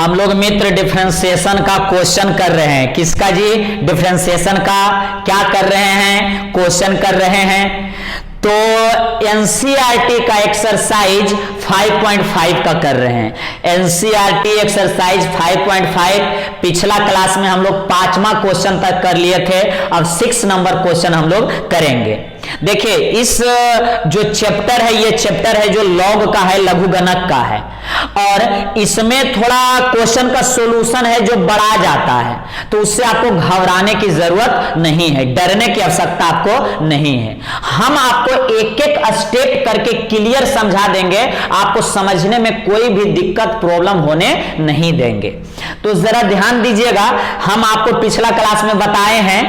हम लोग मित्र डिफरेंशिएशन का क्वेश्चन कर रहे हैं। किसका जी? डिफरेंशिएशन का क्या कर रहे हैं? क्वेश्चन कर रहे हैं। तो एनसीईआरटी का एक्सरसाइज 5.5 का कर रहे हैं। एनसीईआरटी एक्सरसाइज 5.5 पिछला क्लास में हम लोग 5वां क्वेश्चन तक कर लिए थे। अब 6 नंबर क्वेश्चन हम लोग करेंगे। देखिए, इस जो चैप्टर है, ये चैप्टर है जो लॉग का है, लघुगणक का है, और इसमें थोड़ा क्वेश्चन का सॉल्यूशन है जो बढ़ा जाता है, तो उससे आपको घबराने की जरूरत नहीं है, डरने की आवश्यकता आपको नहीं है। हम आपको एक एक स्टेप करके क्लियर समझा देंगे, आपको समझने में कोई भी दिक्कत प्रॉब्लम होने नहीं देंगे। तो जरा ध्यान दीजिएगा, हम आपको पिछला क्लास में बताए हैं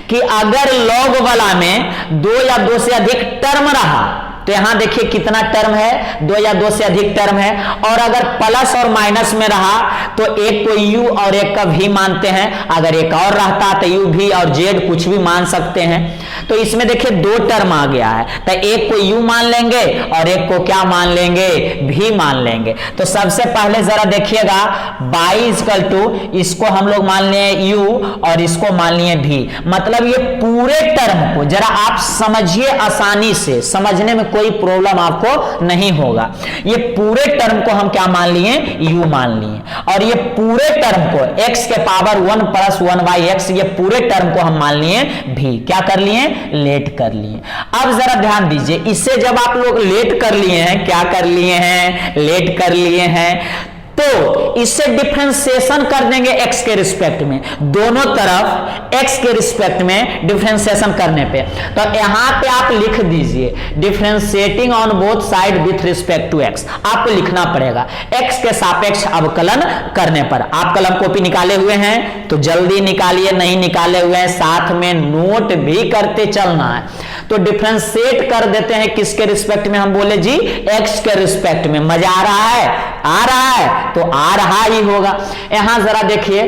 कि अगर लॉग वाला में 2 या 2 से अधिक टर्म रहा, तो यहां देखिए कितना टर्म है, 2 या 2 से अधिक टर्म है, और अगर प्लस और माइनस में रहा तो एक को यू और एक का भी मानते हैं, अगर एक और रहता तो यू भी और जेड कुछ भी मान सकते हैं। तो इसमें देखिए 2 टर्म आ गया है, तो एक को यू मान लेंगे और एक को क्या मान लेंगे? भी मान लेंगे। तो सबसे पहले जरा देखिएगा, बाई इक्वल टू, इसको हम लोग मान लिए यू और इसको मान लिए भी, मतलब ये पूरे टर्म को जरा आप समझिए, आसानी से समझने में कोई प्रॉब्लम आपको नहीं होगा। ये पूरे टर्म को हम क्या मान लिए? u मान लिए, और ये पूरे टर्म को x के पावर 1 + 1/x, ये पूरे टर्म को हम मान लिए भी। क्या कर लिए? लेट कर लिए। अब जरा ध्यान दीजिए, इससे जब आप लोग लेट कर लिए हैं, क्या कर लिए हैं? लेट कर लिए हैं, तो इससे डिफरेंशिएशन कर देंगे x के रिस्पेक्ट में, दोनों तरफ x के रिस्पेक्ट में डिफरेंशिएशन करने पे। तो यहां पे आप लिख दीजिए differentiating on both side with respect to x, आपको लिखना पड़ेगा x के सापेक्ष अवकलन करने पर। आप कलम कॉपी निकाले हुए हैं तो जल्दी निकालिए, नहीं निकाले हुए हैं साथ में नोट भी करते चलना है। तो डिफरेंशिएट कर देते हैं किसके रिस्पेक्ट में? हम बोले जी x के रिस्पेक्ट में। मजा आ रहा है? आ रहा है तो आ रहा ही होगा। यहां जरा देखिए,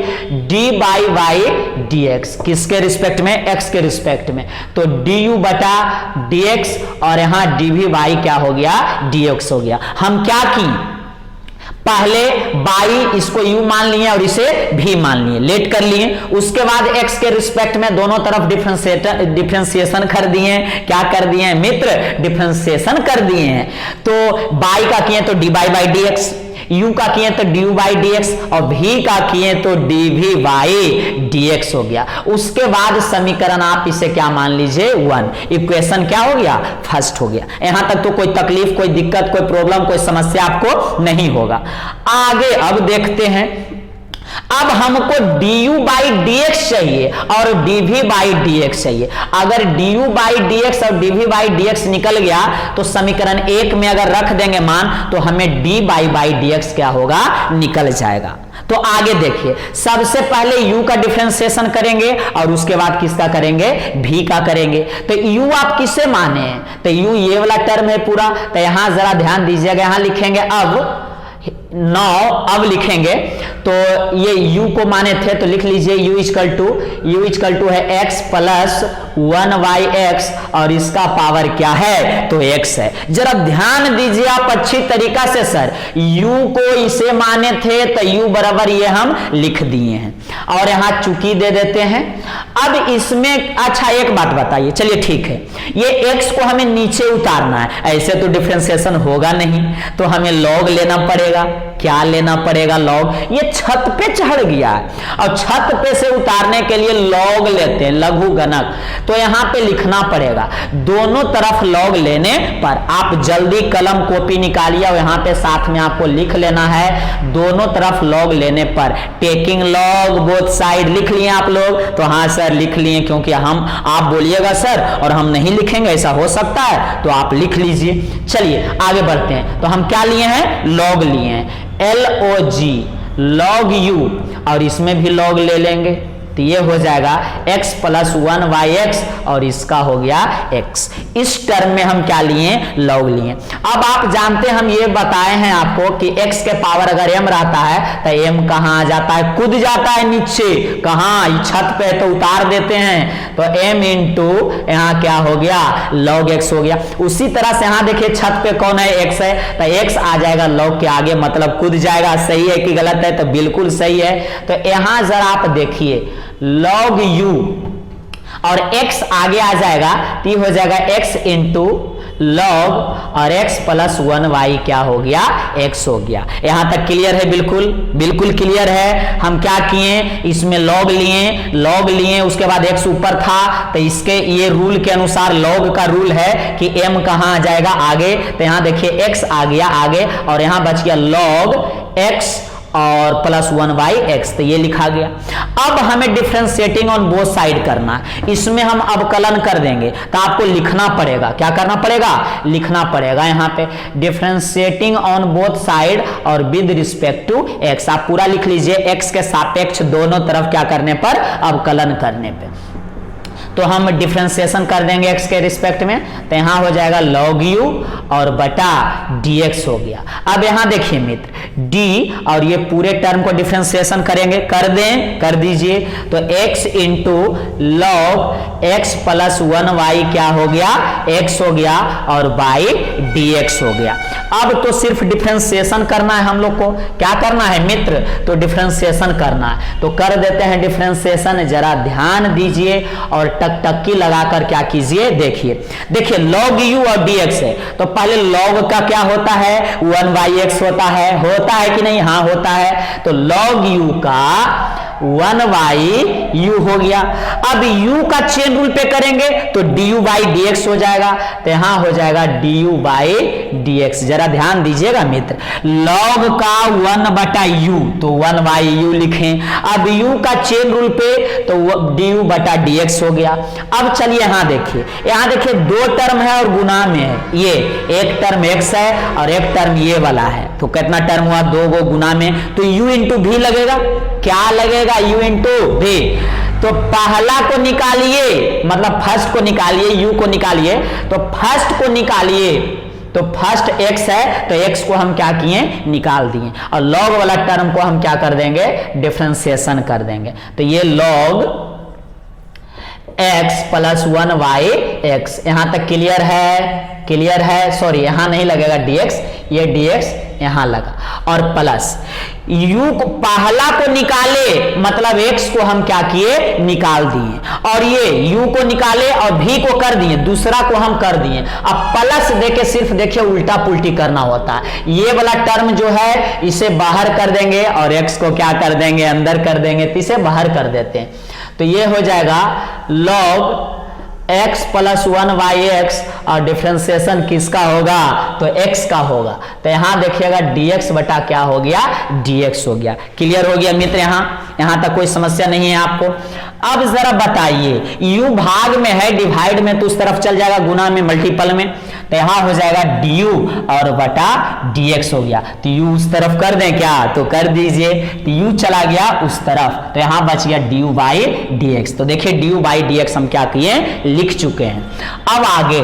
dy/dx किसके रिस्पेक्ट में? x के रिस्पेक्ट में, तो du/dx, और यहां dv/ क्या हो गया? dx हो गया। हम क्या की? पहले बाई इसको u मान लिए और इसे भी मान लिए, लेट कर लिए। उसके बाद x के रिस्पेक्ट में दोनों तरफ डिफरेंशिएशन कर दिए। क्या कर दिए हैं मित्र? डिफरेंशिएशन कर दिए हैं। तो बाई का किए तो dy/dx, u का किए तो du/dx, और v का किए तो dv/dx हो गया। उसके बाद समीकरण आप इसे क्या मान लीजिए? 1। इक्वेशन क्या हो गया? फर्स्ट हो गया। यहां तक तो कोई तकलीफ, कोई दिक्कत, कोई प्रॉब्लम, कोई समस्या आपको नहीं होगा। आगे अब देखते हैं, अब हमको du/dx चाहिए और dv/dx चाहिए। अगर du/dx और dv/dx निकल गया तो समीकरण 1 में अगर रख देंगे मान, तो हमें dy/dx क्या होगा? निकल जाएगा। तो आगे देखिए, सबसे पहले u का डिफरेंशिएशन करेंगे और उसके बाद किसका करेंगे? v का करेंगे। तो u आप किसे माने हैं? तो u ये वाला टर्म है पूरा। तो यहां जरा ध्यान दीजिएगा, यहां लिखेंगे अब लिखेंगे, तो ये u को माने थे तो लिख लीजिए u इक्वल टू है x + 1/x, और इसका पावर क्या है? तो x है। जरा ध्यान दीजिए आप अच्छी तरीका से, सर u को इसे माने थे तो u बराबर ये हम लिख दिए हैं, और यहां चुकी दे देते हैं। अब इसमें अच्छा एक बात बताइए, चलिए ठीक है, ये x को हमें नीचे उतारना है, ऐसे तो डिफरेंशिएशन होगा नहीं, तो हमें लॉग लेना पड़ेगा। क्या लेना पड़ेगा? लॉग। ये छत पे चढ़ गया है और छत पे से उतारने के लिए लॉग लेते हैं, लघुगणक। तो यहां पे लिखना पड़ेगा दोनों तरफ लॉग लेने पर। आप जल्दी कलम कॉपी निकालिए और यहां पे साथ में आपको लिख लेना है दोनों तरफ लॉग लेने पर। टेकिंग लॉग बोथ साइड लिख लिए आप लोग? तो हाँ सर लिख लिए, क्योंकि आप बोलिएगा सर और हम नहीं लिखेंगे, ऐसा हो सकता है, तो आप लिख लीजिए। चलिए आगे बढ़ते हैं। तो हम क्या लिए हैं? लॉग लिए हैं, LOG, log u, और इसमें भी log ले लेंगे। तो ये हो जाएगा x प्लस 1y(x) और इसका हो गया x। इस टर्म में हम क्या लिए, लॉग लिए। अब आप जानते हैं, हम ये बताए हैं आपको कि x के पावर अगर m रहता है तो m कहां आ जाता है, कूद जाता है नीचे, कहां, छत पे तो उतार देते हैं, तो m इंटू यहां क्या हो गया, log x हो गया। उसी तरह से यहां देखिए छत पे कौन है, x है, तो x आ जाएगा log के आगे, मतलब कूद जाएगा। सही है कि गलत है, तो बिल्कुल सही है। तो यहां जरा आप देखिए log u और x आगे आ जाएगा, तो हो जाएगा x इंटू log और x प्लस 1y क्या हो गया, x हो गया। यहां तक क्लियर है, बिल्कुल बिल्कुल क्लियर है। हम क्या किए, इसमें log लिए, उसके बाद x ऊपर था, तो इसके ये रूल के अनुसार, log का रूल है कि m कहां आ जाएगा, आगे, तो यहां देखिए x आ गया आगे और यहां बच गया log x और प्लस 1y(x), तो ये लिखा गया। अब हमें डिफरेंशिएटिंग ऑन बोथ साइड करना है, इसमें हम अवकलन कर देंगे, तो आपको लिखना पड़ेगा, क्या करना पड़ेगा, लिखना पड़ेगा यहाँ पे डिफरेंशिएटिंग ऑन बोथ साइड और विद रिस्पेक्ट टू x। आप पूरा लिख लीजिए, x के सापेक्ष दोनों तरफ क्या करने पर, अवकलन करने पे। तो हम डिफरेंशिएशन कर देंगे x के रिस्पेक्ट में, तो यहां हो जाएगा log u और बटा dx हो गया। अब यहां देखिए मित्र, d और ये पूरे टर्म को डिफरेंशिएशन करेंगे, कर दीजिए, तो x into log x plus 1y क्या हो गया, x हो गया और बाई dx हो गया। अब तो सिर्फ डिफरेंशिएशन करना है हम लोग को, क्या करना है मित्र, तो डिफरेंशिएशन करना है। तो कर देते हैं डिफरेंशिएशन, जरा ध्यान दीजिए और टकटकी लगाकर क्या कीजिए, देखिए log u और dx है, तो पहले log का क्या होता है, 1y(x) होता है कि नहीं, हाँ होता है। तो log u का 1y(u) हो गया। अब u का चेन रूल पे करेंगे तो du बाई dx हो जाएगा, तो यहां हो जाएगा du बाई dx। जरा ध्यान दीजिएगा मित्र, log का 1/u तो 1/u लिखें। अब u का चेन रूल पे तो du बटा dx हो गया। अब चलिए यहां देखिए दो टर्म है और गुना में है, ये एक टर्म x है और एक टर्म ये वाला है, तो कितना टर्म हुआ, दो गो गुना में, तो u इंटू भी लगेगा, क्या लगेगा, u इंटू भी। तो पहला को निकालिए, मतलब फर्स्ट को निकालिए, u को निकालिए, तो फर्स्ट को निकालिए, तो फर्स्ट x है, तो x को हम क्या किए, निकाल दिए, और log वाला टर्म को हम क्या कर देंगे, डिफरेंशिएशन कर देंगे। तो ये log x प्लस 1y(x), यहां तक क्लियर है, सॉरी यहां नहीं लगेगा dx, ये dx यहां लगा, और प्लस u को पहला को निकाले, मतलब x को हम क्या किए, निकाल दिए, और ये u को निकाले और v को कर दिए, दूसरा को हम कर दिए। अब प्लस देके सिर्फ देखिए उल्टा पुल्टी करना होता है, ये वाला टर्म जो है इसे बाहर कर देंगे और x को क्या कर देंगे, अंदर कर देंगे, तो इसे बाहर कर देते हैं। तो ये हो जाएगा log x प्लस 1y(x) और डिफरेंशिएशन किसका होगा, तो x का होगा। तो यहां देखिएगा dx बटा क्या हो गया, dx हो गया। क्लियर हो गया मित्र, यहां तक कोई समस्या नहीं है आपको। अब जरा बताइए, u भाग में है, डिवाइड में तो उस तरफ चल जाएगा, गुना में, मल्टीपल में, तो यहां हो जाएगा du और बटा dx हो गया। तो u उस तरफ कर दें क्या, तो कर दीजिए, तो u चला गया उस तरफ, तो यहां बच गया du बाई dx। तो देखिए du बाई dx हम क्या किए, लिख चुके हैं। अब आगे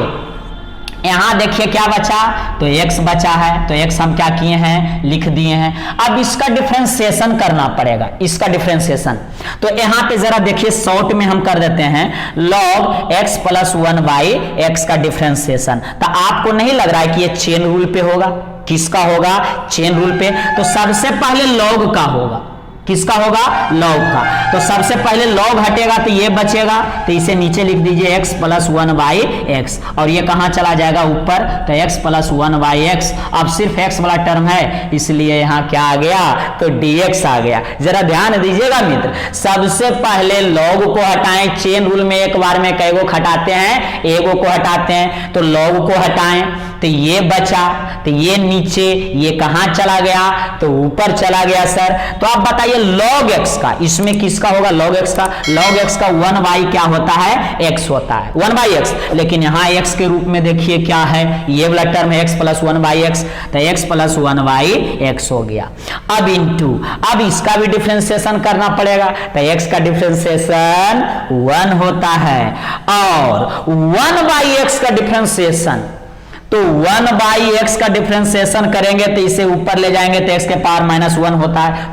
यहां देखिए क्या बचा, तो x बचा है, तो x हम क्या किए हैं, लिख दिए हैं। अब इसका डिफरेंशिएशन करना पड़ेगा, इसका डिफरेंशिएशन, तो यहां पे जरा देखिए शॉर्ट में हम कर देते हैं log x प्लस 1y(x) का डिफरेंशिएशन। तो आपको नहीं लग रहा है कि ये चेन रूल पे होगा, किसका होगा, चेन रूल पे, तो सबसे पहले log का होगा, किसका होगा, log का। तो सबसे पहले log हटेगा तो ये बचेगा, तो इसे नीचे लिख दीजिए x प्लस 1/x, और ये कहां चला जाएगा, ऊपर, तो x प्लस 1/x। अब सिर्फ x वाला टर्म है, इसलिए यहां क्या आ गया, तो dx आ गया। जरा ध्यान दीजिएगा मित्र, सबसे पहले log को हटाएं, चेन रूल में एक बार में कई को हटाते हैं, एगो को हटाते हैं, तो log को हटाएं, तो ये बचा, तो ये नीचे, ये कहां चला गया, तो ऊपर चला गया सर। तो आप बताइए log x का, इसमें किसका होगा log x का? log x का 1y क्या होता है? x होता है, 1/x। लेकिन यहां x के रूप में देखिए क्या है, ये वाला टर्म है x प्लस 1/x, तो x प्लस 1/x हो गया। अब इनटू, अब इसका भी डिफरेंशिएशन करना पड़ेगा, तो x का डिफरेंशिएशन 1 होता है, और 1/x का डिफरेंशिएशन, तो 1/x का डिफरेंशिएशन करेंगे तो इसे ऊपर ले जाएंगे तो x के पावर -1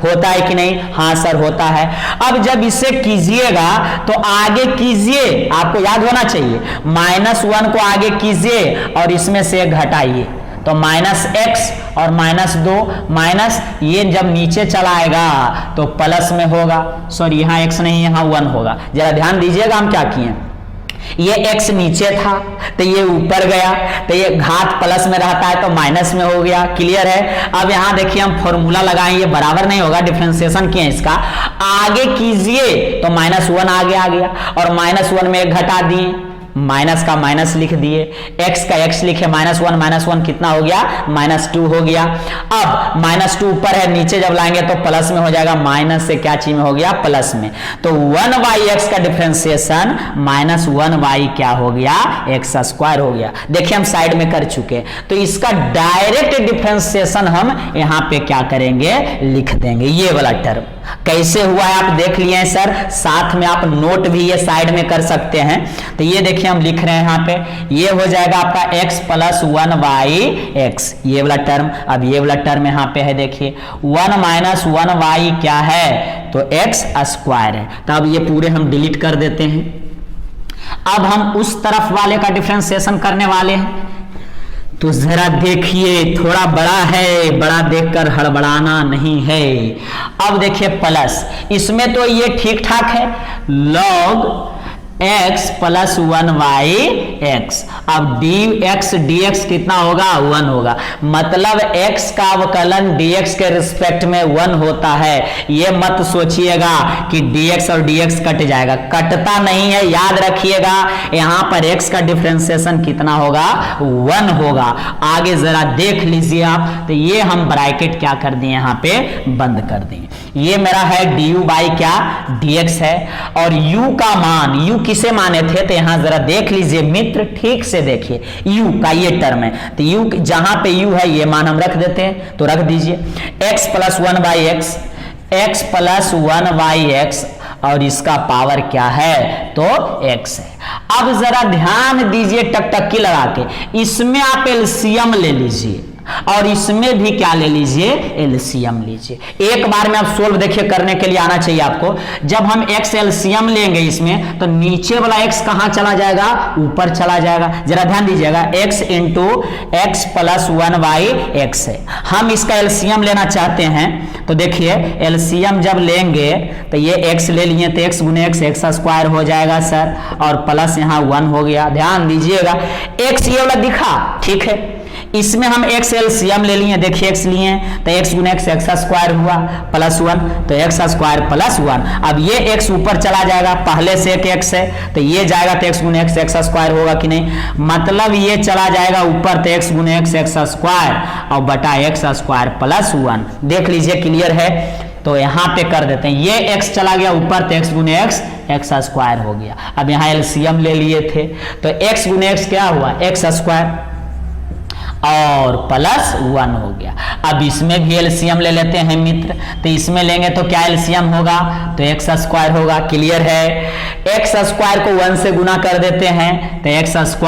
होता है कि नहीं? हाँ सर होता है। अब जब इसे कीजिएगा तो आगे कीजिए, आपको याद होना चाहिए, -1 को आगे कीजिए और इसमें से एक घटाइए, तो -x और -2, माइनस ये जब नीचे चला आएगा तो प्लस में होगा, सॉरी यहाँ x नहीं यहाँ 1 होगा। जरा ध्यान दीजिएगा हम क्या किए, ये x नीचे था तो ये ऊपर गया, तो ये घात प्लस में रहता है तो माइनस में हो गया, क्लियर है। अब यहां देखिए हम फॉर्मूला लगाएं, ये बराबर नहीं होगा, डिफरेंशिएशन किए इसका, आगे कीजिए तो -1 आगे आ गया और -1 में एक घटा दिए, माइनस का माइनस लिख दिए, x का x लिखे, -1 कितना हो गया? -2 हो गया। अब -2 ऊपर है, नीचे जब लाएंगे तो प्लस में हो जाएगा, माइनस से क्या चीज में हो गया? प्लस में। तो 1/x का डिफरेंशिएशन -1/, क्या हो गया? x² हो गया। देखिए हम साइड में कर चुके, तो इसका डायरेक्ट डिफरेंशिएशन हम यहाँ पे क्या करेंगे? लिख देंगे, ये वाला टर्म। कैसे हुआ है आप देख लिए हैं सर, साथ में आप नोट भी ये साइड में कर सकते हैं। तो ये देखिए हम लिख रहे हैं यहाँ पे, ये हो जाएगा आपका x प्लस 1/x, ये वाला टर्म। अब ये वाला टर्म यहाँ पे है, देखिए 1 - 1y क्या है? तो x² है। तो अब ये पूरे हम डिलीट कर देते हैं। अब हम उस तरफ वाले का डिफरेंशिएशन करने वाले हैं, तो जरा देखिए, थोड़ा बड़ा है, बड़ा देखकर हड़बड़ाना नहीं है। अब देखिए प्लस, इसमें तो ये ठीक ठाक है, log x प्लस 1/x। अब dx dx कितना होगा? 1 होगा, मतलब x का अवकलन dx के रिस्पेक्ट में 1 होता है। ये मत सोचिएगा कि dx और dx कट जाएगा, कटता नहीं है, याद रखिएगा। यहाँ पर x का डिफरेंशिएशन कितना होगा? 1 होगा। आगे जरा देख लीजिए आप, तो ये हम ब्रैकेट क्या कर दिए यहाँ पे? बंद कर दिए। ये मेरा है du क्या? dx है, और u का मान, u किसे माने थे? तो यहां जरा देख लीजिए मित्र, ठीक से देखिए, u का ये टर्म है, तो u जहां पे u है ये मान हम रख देते हैं, तो रख दीजिए x plus 1/x, x plus 1/x, और इसका पावर क्या है? तो x है। अब जरा ध्यान दीजिए टकटकी लगा के, इसमें आप एलसीएम ले लीजिए और इसमें भी क्या ले लीजिए? एलसीएम लीजिए। एक बार में आप सोल्व देखिए करने के लिए आना चाहिए आपको। जब हम x एलसीएम लेंगे इसमें, तो नीचे वाला x कहां चला जाएगा? ऊपर चला जाएगा। जरा ध्यान दीजिएगा, x into x plus 1/x है। हम इसका एलसीएम लेना चाहते हैं, तो देखिए एलसीएम जब लेंगे तो ये x ले लिए तो x गुने x, x² हो जाएगा सर, और प्लस यहाँ 1 हो गया। ध्यान दीजिएगा, x ये वाला दिखा, ठीक है, इसमें हम x एलसीएम ले लिए, देखिए x लिए तो x गुने x, x² हुआ, प्लस 1, तो x² प्लस 1। अब ये x ऊपर चला जाएगा, पहले से एक x है तो ये जाएगा तो x गुने x, x² होगा कि नहीं? मतलब ये चला जाएगा ऊपर तो x गुने x, x² और बटा x² प्लस 1। देख लीजिए क्लियर है। तो यहाँ पे कर देते हैं, ये x चला गया ऊपर तो x गुने x, x² हो गया। अब यहाँ एलसीएम ले लिए थे तो x गुने x क्या हुआ? x² और प्लस 1 हो गया। अब इसमें भी एलसीएम ले लेते हैं मित्र, तो इसमें लेंगे तो क्या एलसीएम होगा? तो x² होगा, क्लियर है। x² को 1 से गुना कर देते हैं तो x²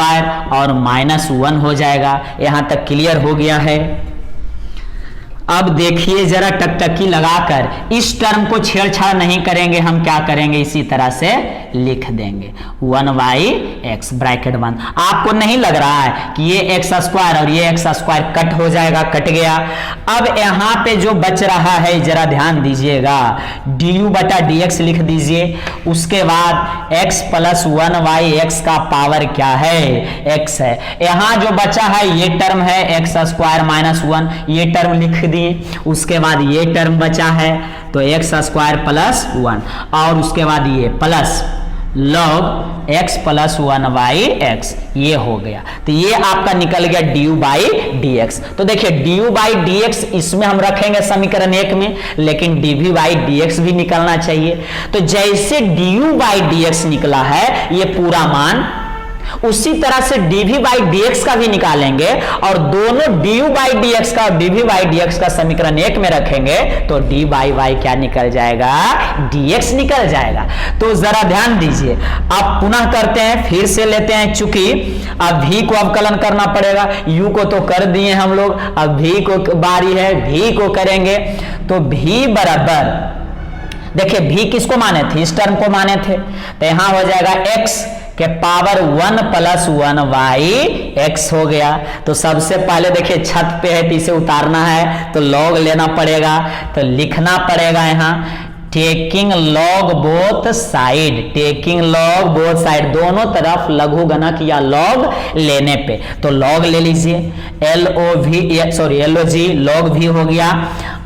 और -1 हो जाएगा। यहां तक क्लियर हो गया है। अब देखिए जरा टकटकी लगाकर, इस टर्म को छेड़छाड़ नहीं करेंगे, हम क्या करेंगे? इसी तरह से लिख देंगे 1/x ब्रैकेट बंद। आपको नहीं लग रहा है कि ये x² और ये x² कट हो जाएगा? कट गया। अब यहाँ पे जो बच रहा है जरा ध्यान दीजिएगा, du बटा dx लिख दीजिए, उसके बाद x प्लस 1/x का पावर क्या है? x है। यहाँ जो बचा है ये टर्म है x² -1, ये टर्म लिख दिए। उसके बाद ये टर्म बचा है तो x² प्लस 1, और उसके बाद ये plus, log x plus 1/x, ये हो गया। तो ये आपका निकल गया du/dx। तो देखिए du/dx इसमें हम रखेंगे समीकरण 1 में, लेकिन dv/dx भी निकलना चाहिए। तो जैसे du/dx निकला है ये पूरा मान, उसी तरह से dv/dx का भी निकालेंगे और दोनों du/dx का और dv/dx का समीकरण 1 में रखेंगे तो dy/y क्या निकल जाएगा, dx निकल जाएगा। तो जरा ध्यान दीजिए, अब पुनः करते हैं, फिर से लेते हैं, चूंकि अब v को अवकलन करना पड़ेगा, u को तो कर दिए हम लोग, अब v को बारी है, v को करेंगे। तो v बराबर, देखिए v किसको माने थे, इस टर्म को माने थे, तो यहां हो जाएगा x के पावर 1 प्लस 1/x हो गया। तो सबसे पहले देखिए छत पे है तो इसे उतारना है तो log लेना पड़ेगा, तो लिखना पड़ेगा यहाँ taking log both side, taking log both side, दोनों तरफ लघु गणक या लॉग लेने पे, तो लॉग ले लीजिए, LOG लॉग भी हो गया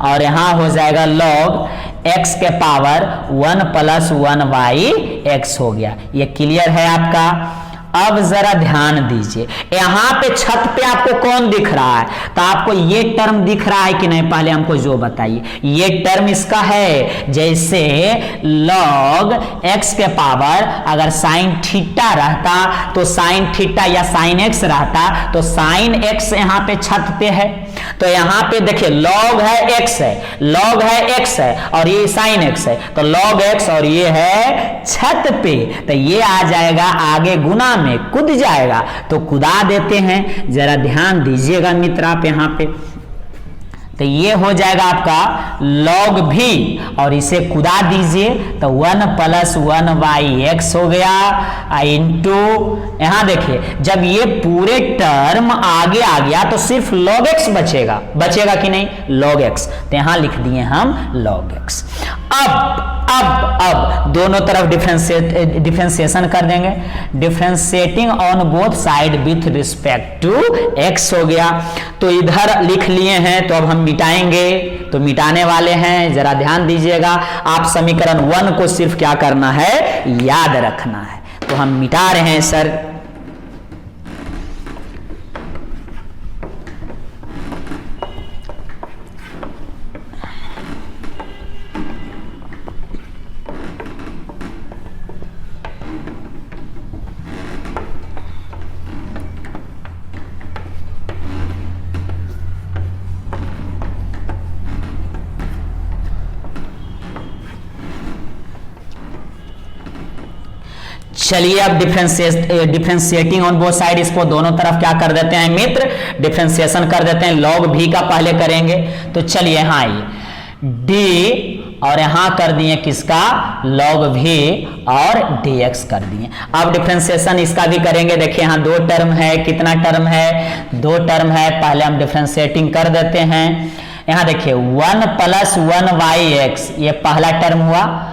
और यहां हो जाएगा लॉग x के पावर 1 प्लस 1/x हो गया। ये क्लियर है आपका। अब जरा ध्यान दीजिए, यहां पे छत पे आपको कौन दिख रहा है, तो आपको ये टर्म दिख रहा है कि नहीं, पहले हमको जो बताइए, ये टर्म इसका है। जैसे log x के पावर अगर साइन थीटा रहता तो साइन थीटा या साइन x रहता तो साइन x यहां पे छत पे है, तो यहां पे देखिए log है x है, log है x है और ये साइन x है, तो log x और ये है छत पे, तो ये आ जाएगा आगे गुना में, कूद जाएगा, तो कुदा देते हैं। जरा ध्यान दीजिएगा मित्र आप यहां पे, तो ये हो जाएगा आपका log v और इसे कुदा दीजिए तो 1 प्लस 1/x हो गया इंटू, यहां देखिए जब ये पूरे टर्म आगे आ गया तो सिर्फ log x बचेगा, बचेगा कि नहीं, log x, तो यहां लिख दिए हम log x। अब दोनों तरफ डिफरेंशिएशन कर देंगे, differentiating on both side with respect to x हो गया। तो इधर लिख लिए हैं तो अब हम मिटाएंगे, तो मिटाने वाले हैं, जरा ध्यान दीजिएगा। आप समीकरण 1 को सिर्फ क्या करना है, याद रखना है। तो हम मिटा रहे हैं सर, चलिए अब डिफरेंशिएटिंग ऑन बोथ साइड, इसको दोनों तरफ क्या कर देते हैं मित्र, डिफरेंशिएशन कर देते हैं। log v का पहले करेंगे, तो चलिए यहाँ आइए d और यहां कर दिए किसका, log v और dx कर दिए। अब डिफरेंशिएशन इसका भी करेंगे, देखिए यहाँ दो टर्म है, कितना टर्म है, दो टर्म है, पहले हम डिफरेंशिएटिंग कर देते हैं। यहाँ देखिए 1 प्लस 1/x ये पहला टर्म हुआ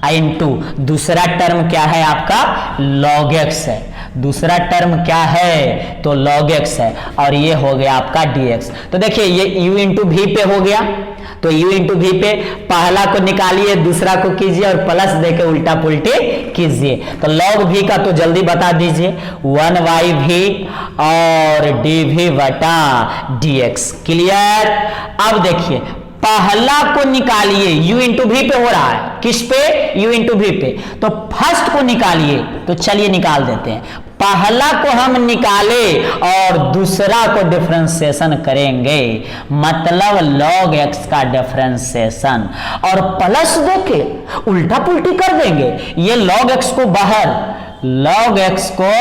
इंटू दूसरा टर्म क्या है आपका, log x है, दूसरा टर्म क्या है तो log x है और ये हो गया आपका dx। तो देखिए ये u इंटू v पे हो गया, तो u इंटू v पे पहला को निकालिए, दूसरा को कीजिए और प्लस देके उल्टा पुल्टी कीजिए। तो log v का तो जल्दी बता दीजिए 1/v और dv बटा dx, क्लियर। अब देखिए पहला को निकालिए, u इंटू v पे हो रहा है, किस पे, u इंटू v पे, तो फर्स्ट को निकालिए, तो चलिए निकाल देते हैं। पहला को हम निकाले और दूसरा को डिफरेंशिएशन करेंगे, मतलब log x का डिफरेंशिएशन, और प्लस देके उल्टा पुल्टी कर देंगे, ये log x को बाहर, log x को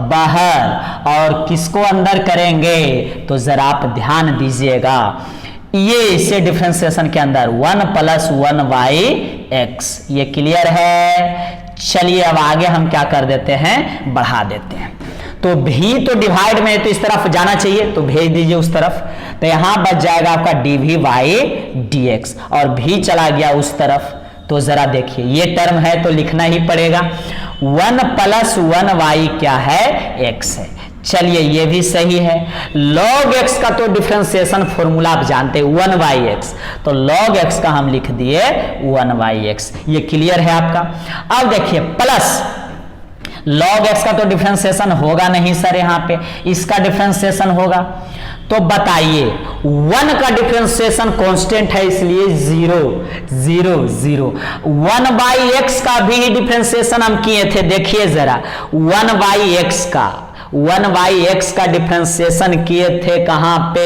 बाहर और किसको अंदर करेंगे, तो जरा आप ध्यान दीजिएगा, ये इसे डिफरेंशिएशन के अंदर 1 प्लस 1/x, ये क्लियर है। चलिए अब आगे हम क्या कर देते हैं, बढ़ा देते हैं। तो v तो डिवाइड में है तो इस तरफ जाना चाहिए, तो भेज दीजिए उस तरफ, तो यहां बच जाएगा आपका dv/dx और v चला गया उस तरफ। तो जरा देखिए ये टर्म है तो लिखना ही पड़ेगा, 1 प्लस 1y क्या है, x है। चलिए ये भी सही है। log x का तो डिफरेंशिएशन फॉर्मूला आप जानते हैं 1/x, तो log x का हम लिख दिए 1/x, ये क्लियर है आपका। अब देखिए प्लस log x का तो डिफरेंशिएशन होगा नहीं सर, यहाँ पे इसका डिफरेंशिएशन होगा। तो बताइए 1 का डिफरेंशिएशन कांस्टेंट है इसलिए 0 0 0। 1/x का भी डिफरेंशिएशन हम किए थे, देखिए जरा 1/x का डिफरेंशिएशन किए थे कहां पे,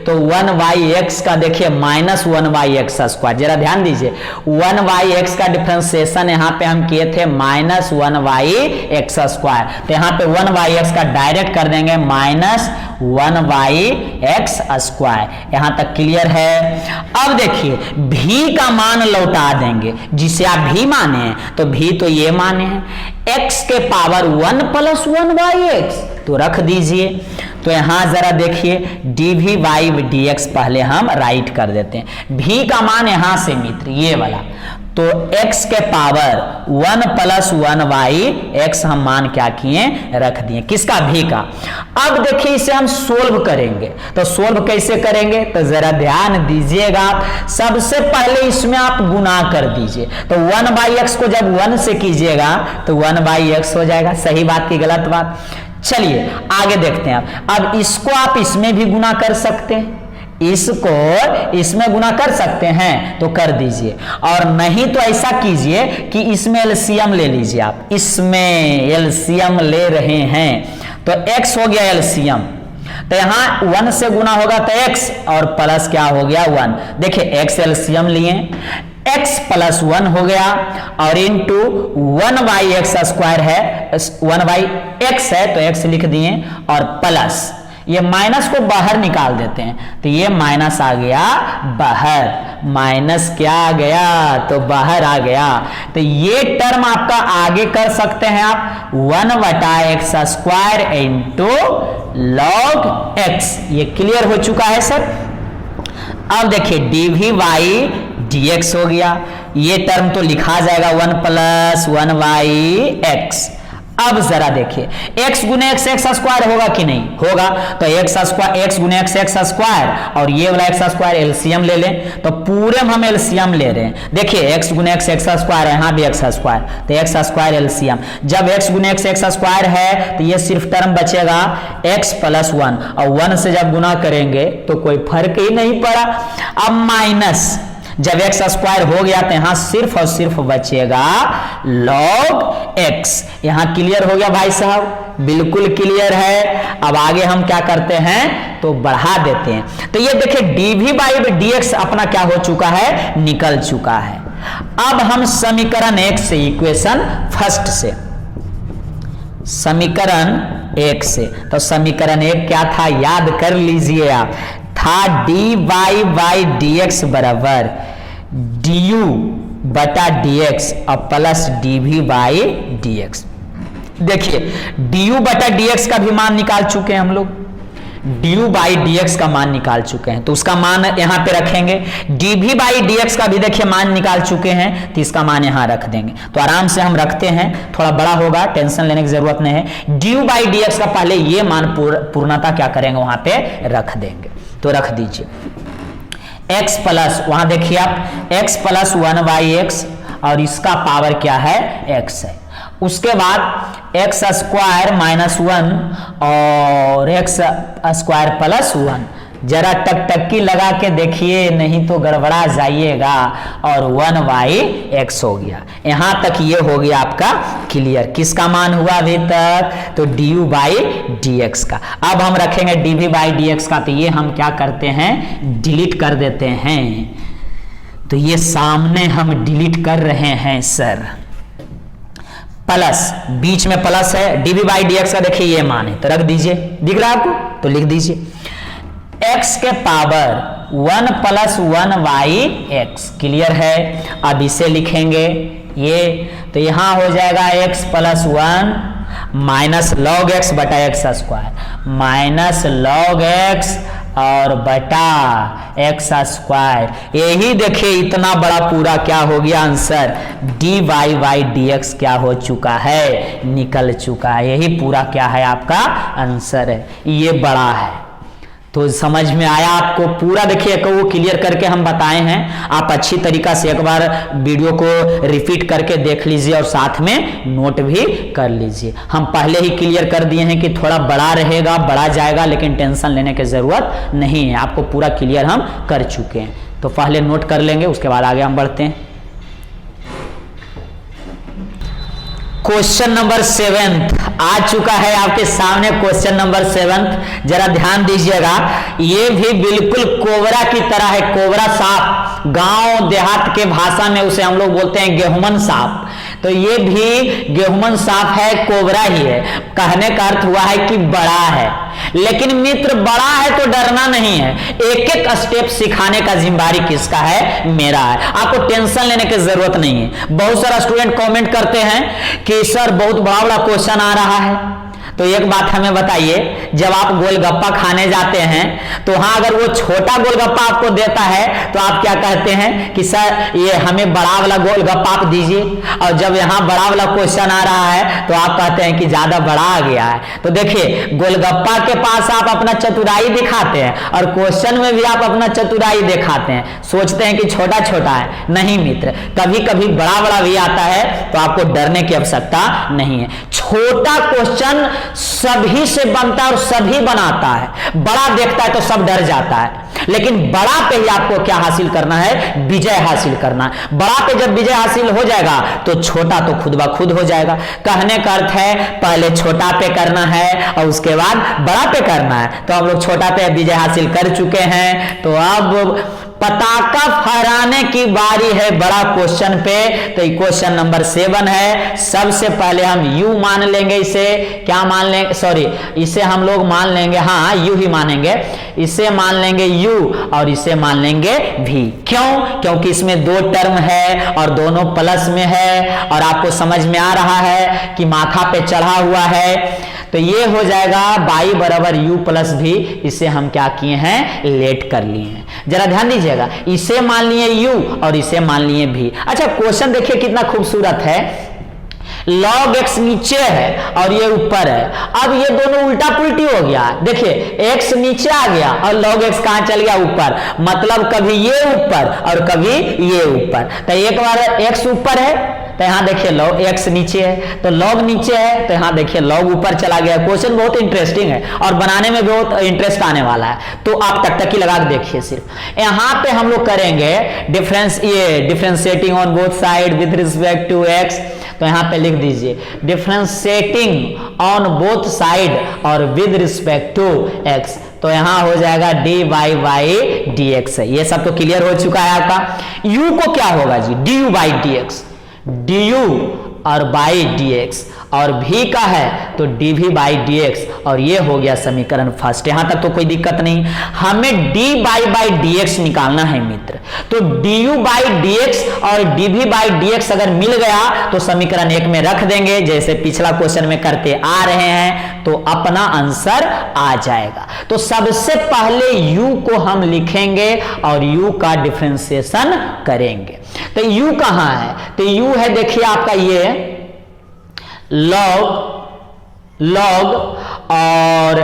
तो 1/x का देखिए -1/x², जरा ध्यान दीजिए 1/x का डिफरेंशिएशन यहां पे हम किए थे -1/x²। तो यहां पे 1/x का डायरेक्ट कर देंगे -1/x²। यहां तक क्लियर है। अब देखिए v का मान लौटा देंगे, जिसे आप v माने हैं तो v तो ये माने हैं x के पावर 1 + 1/x, तो रख दीजिए। तो यहां जरा देखिए dv/dx पहले हम राइट कर देते हैं। v का मान यहां से मित्र ये वाला, तो x के पावर 1 + 1/x हम मान क्या किए, रख दिए, किसका v का। अब देखिए इसे हम सोल्व करेंगे, तो सोल्व कैसे करेंगे, तो जरा ध्यान दीजिएगा। सबसे पहले इसमें आप गुना कर दीजिए, तो 1/x को जब 1 से कीजिएगा तो 1/x हो जाएगा, सही बात की गलत बात। चलिए आगे देखते हैं। अब इसको आप इसमें भी गुना कर सकते हैं, इसको इसमें गुना कर सकते हैं तो कर दीजिए, और नहीं तो ऐसा कीजिए कि इसमें एलसीएम ले लीजिए। आप इसमें एलसीएम ले रहे हैं तो x हो गया एलसीएम, तो यहां 1 से गुना होगा तो x और प्लस क्या हो गया 1। देखिए x एलसीएम लिए, x + 1 हो गया और इंटू 1/x² है, 1/x है तो x लिख दिए और प्लस ये माइनस को बाहर निकाल देते हैं, तो ये माइनस आ गया बाहर, माइनस क्या आ गया तो बाहर आ गया। तो ये टर्म आपका आगे कर सकते हैं आप 1/x² इंटू log x, ये क्लियर हो चुका है सर। अब देखिए dv/dx हो गया, ये टर्म तो लिखा जाएगा 1 + 1/x। अब जरा देखिए x गुने x x² होगा कि नहीं होगा, तो x गुने x x² और ये वाला x² एलसीएम ले लें, तो पूरे में हम एलसीएम ले रहे हैं। देखिए x गुने x x² यहाँ भी x², तो x² एलसीएम, जब x गुने x x² है तो ये सिर्फ टर्म बचेगा x + 1, और 1 से जब गुना करेंगे तो कोई फर्क ही नहीं पड़ा। अब माइनस जब x² हो गया तो यहां सिर्फ और सिर्फ बचेगा log x। यहां क्लियर हो गया भाई साहब, बिल्कुल क्लियर है। अब आगे हम क्या करते हैं तो बढ़ा देते हैं, तो ये देखिए dv/dx अपना क्या हो चुका है, निकल चुका है। अब हम समीकरण 1 से, इक्वेशन फर्स्ट से, समीकरण 1 से, तो समीकरण 1 क्या था याद कर लीजिए आप, था dy/dx बराबर du/dx और प्लस dv/dx। देखिए du/dx का भी मान निकाल चुके हैं हम लोग, du/dx का मान निकाल चुके हैं, तो उसका मान यहां पे रखेंगे। dv/dx का भी देखिए मान निकाल चुके हैं, तो इसका मान यहां रख देंगे। तो आराम से हम रखते हैं, थोड़ा बड़ा होगा, टेंशन लेने की जरूरत नहीं है। du/dx का पहले ये मान पूर्णता क्या करेंगे वहां पे रख देंगे, तो रख दीजिए x प्लस, वहां देखिए आप x + 1/x और इसका पावर क्या है x है। उसके बाद x² -1 और x² + 1, जरा टकटकी लगा के देखिए नहीं तो गड़बड़ा जाइएगा, और 1/x हो गया। यहां तक ये हो गया आपका क्लियर। किसका मान हुआ अभी तक, तो du/dx का। अब हम रखेंगे dv/dx का, तो ये हम क्या करते हैं डिलीट कर देते हैं, तो ये सामने हम डिलीट कर रहे हैं सर, प्लस बीच में प्लस है, dv/dx का देखिए ये मान है, तो रख दीजिए, दिख रहा है आपको, तो लिख दीजिए x के पावर 1 + 1/x, क्लियर है। अब इसे लिखेंगे ये, तो यहां हो जाएगा x + 1 माइनस log x बटा x² माइनस log x और बटा x²। यही देखिए इतना बड़ा पूरा क्या हो गया आंसर, dy/dx क्या हो चुका है, निकल चुका है। यही पूरा क्या है आपका आंसर है, ये बड़ा है। तो समझ में आया आपको? पूरा देखिए वो क्लियर करके हम बताए हैं, आप अच्छी तरीका से एक बार वीडियो को रिपीट करके देख लीजिए और साथ में नोट भी कर लीजिए। हम पहले ही क्लियर कर दिए हैं कि थोड़ा बड़ा रहेगा, बड़ा जाएगा, लेकिन टेंशन लेने की जरूरत नहीं है, आपको पूरा क्लियर हम कर चुके हैं। तो पहले नोट कर लेंगे, उसके बाद आगे हम बढ़ते हैं। क्वेश्चन नंबर 7 आ चुका है आपके सामने। क्वेश्चन नंबर 7 जरा ध्यान दीजिएगा, ये भी बिल्कुल कोबरा की तरह है। कोबरा सांप, गांव देहात के भाषा में उसे हम लोग बोलते हैं गेहूमन सांप। तो ये भी गेहूमन सांप है, कोबरा ही है। कहने का अर्थ हुआ है कि बड़ा है, लेकिन मित्र बड़ा है तो डरना नहीं है। एक एक स्टेप सिखाने का जिम्मेदारी किसका है? मेरा है। आपको टेंशन लेने की जरूरत नहीं है। बहुत सारा स्टूडेंट कमेंट करते हैं कि सर बहुत बड़ा बड़ा क्वेश्चन आ रहा है। तो एक बात हमें बताइए, जब आप गोलगप्पा खाने जाते हैं तो हाँ, अगर वो छोटा गोलगप्पा आपको देता है तो आप क्या कहते हैं कि सर ये हमें बड़ा वाला गोलगप्पा आप दीजिए, और जब यहाँ बड़ा वाला क्वेश्चन आ रहा है तो आप कहते हैं कि ज्यादा बड़ा आ गया है। तो देखिए, गोलगप्पा के पास आप अपना चतुराई दिखाते हैं और क्वेश्चन में भी आप अपना चतुराई दिखाते हैं, सोचते हैं कि छोटा छोटा है। नहीं मित्र, कभी कभी बड़ा बड़ा भी आता है, तो आपको डरने की आवश्यकता नहीं है। छोटा क्वेश्चन सभी से बनता है और सभी बनाता है। बड़ा देखता है तो सब डर जाता है, लेकिन बड़ा पे ही आपको क्या हासिल करना है? विजय हासिल करना है। बड़ा पे जब विजय हासिल हो जाएगा तो छोटा तो खुद ब खुद हो जाएगा। कहने का अर्थ है पहले छोटा पे करना है और उसके बाद बड़ा पे करना है। तो हम लोग छोटा पे विजय हासिल कर चुके हैं, तो अब पताका फहराने की बारी है बड़ा क्वेश्चन पे। तो क्वेश्चन नंबर 7 है। सबसे पहले हम यू मान लेंगे, इसे क्या मान लेंगे, सॉरी इसे हम लोग मान लेंगे, हाँ यू ही मानेंगे। इसे मान लेंगे यू और इसे मान लेंगे भी। क्यों? क्योंकि इसमें 2 टर्म है और दोनों प्लस में है, और आपको समझ में आ रहा है कि माथा पे चढ़ा हुआ है। तो ये हो जाएगा बाई बराबर यू प्लस भी। इसे हम क्या किए हैं? लेट कर लिए हैं। जरा ध्यान दीजिएगा, इसे मान लिए यू और इसे मान लिए भी। अच्छा, क्वेश्चन देखिए कितना खूबसूरत है। log x नीचे है और ये ऊपर है। अब ये दोनों उल्टा पुल्टी हो गया। देखिए x नीचे आ गया और log x कहां चल गया? ऊपर। मतलब कभी ये ऊपर और कभी ये ऊपर। तो एक बार x ऊपर है तो यहां देखिए log x नीचे है, तो log नीचे है तो यहां देखिए log ऊपर चला गया। क्वेश्चन बहुत इंटरेस्टिंग है और बनाने में बहुत इंटरेस्ट आने वाला है। तो आप टकटकी लगा के देखिए। सिर्फ यहां पे हम लोग करेंगे differentiating on both side with respect to x। तो यहां पे लिख दीजिए डिफरेंशिएटिंग ऑन बोथ साइड और विद रिस्पेक्ट टू x। तो यहां हो जाएगा dy बाई dx है। ये सब तो क्लियर हो चुका है आपका। u को क्या होगा जी? du बाई dx, du और बाई dx, और v का है तो dv बाई dx, और ये हो गया समीकरण फर्स्ट। यहां तक तो कोई दिक्कत नहीं। हमें dy बाई dx निकालना है मित्र। तो du बाई dx और dv बाई dx अगर मिल गया तो समीकरण 1 में रख देंगे, जैसे पिछला क्वेश्चन में करते आ रहे हैं, तो अपना आंसर आ जाएगा। तो सबसे पहले u को हम लिखेंगे और u का डिफरेंशिएशन करेंगे। तो u कहां है? तो u है देखिए आपका ये log और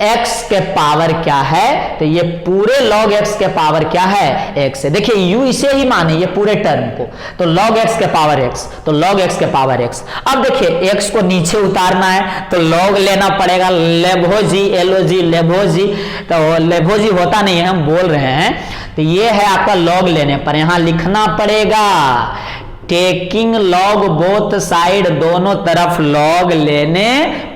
x के पावर क्या है? तो ये पूरे log x के पावर क्या है? x है। देखिए u इसे ही माने ये पूरे टर्म को, तो log x के पावर x, तो log x के पावर x। अब देखिए x को नीचे उतारना है तो log लेना पड़ेगा, लेभोजी एलओजी लेभोजी। तो लेभोजी होता नहीं है, हम बोल रहे हैं। तो ये है आपका log लेने पर यहां लिखना पड़ेगा टेकिंग लॉग बोथ साइड, दोनों तरफ लॉग लेने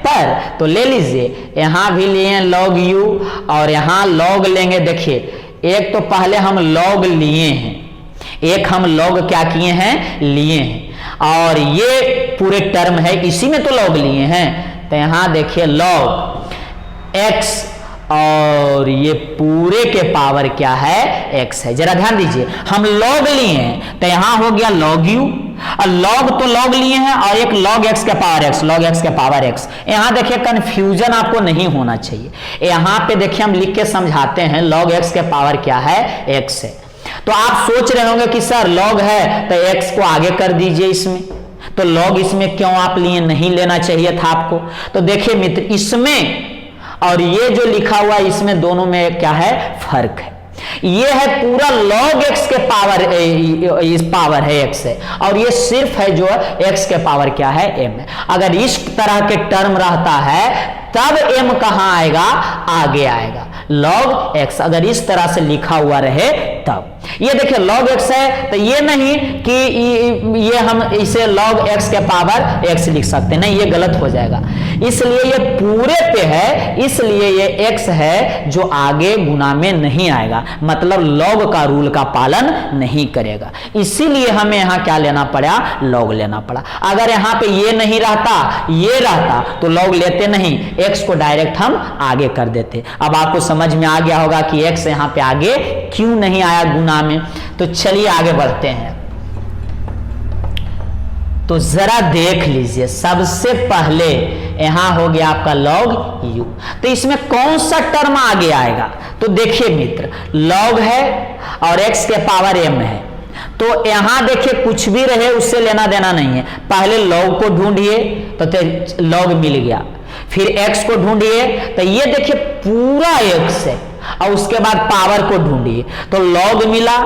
पर। तो ले लीजिए, यहां भी लिए लॉग यू और यहां लॉग लेंगे। देखिए एक तो पहले हम लॉग लिए हैं, एक हम लॉग क्या किए हैं? लिए हैं, और ये पूरे टर्म है इसी में तो लॉग लिए हैं। तो यहां देखिए लॉग एक्स और ये पूरे के पावर क्या है? x है। जरा ध्यान दीजिए, हम log लिए हैं तो यहां हो गया log u, और log तो log लिए हैं और एक log x के पावर x, log x के पावर x। यहां देखिए कंफ्यूजन आपको नहीं होना चाहिए। यहां पे देखिए हम लिख के समझाते हैं, log x के पावर क्या है? x है। तो आप सोच रहे होंगे कि सर log है तो x को आगे कर दीजिए इसमें, तो log इसमें क्यों आप लिए? नहीं लेना चाहिए था आपको। तो देखिए मित्र, इसमें और ये जो लिखा हुआ इसमें दोनों में क्या है, फर्क है। ये है पूरा log x के पावर, इस पावर है x है, और ये सिर्फ है जो x के पावर क्या है, m है। अगर इस तरह के टर्म रहता है तब m कहां आएगा, आगे आएगा। log x अगर इस तरह से लिखा हुआ रहे तब, ये देखिए log x है तो ये नहीं कि ये हम इसे log x के पावर x लिख सकते, नहीं, ये गलत हो जाएगा। इसलिए ये पूरे पे है, इसलिए ये x है जो आगे गुना में नहीं आएगा, मतलब log का रूल का पालन नहीं करेगा। इसीलिए हमें यहाँ क्या लेना पड़ा, log लेना पड़ा। अगर यहाँ पे ये नहीं रहता, ये रहता तो log लेते नहीं, x को डायरेक्ट हम आगे कर देते। अब आपको समझ में आ गया होगा कि x यहाँ पे आगे क्यों नहीं आया गुना में। तो चलिए आगे बढ़ते हैं। तो जरा देख लीजिए, सबसे पहले यहां हो गया आपका log u, तो इसमें कौन सा टर्म आगे आएगा, तो देखिए मित्र, log है और x के पावर m है, तो यहां देखिए कुछ भी रहे उससे लेना देना नहीं है। पहले log को ढूंढिए तो log मिल गया, फिर x को ढूंढिए तो ये देखिए पूरा x है, और उसके बाद पावर को ढूंढिए तो log मिला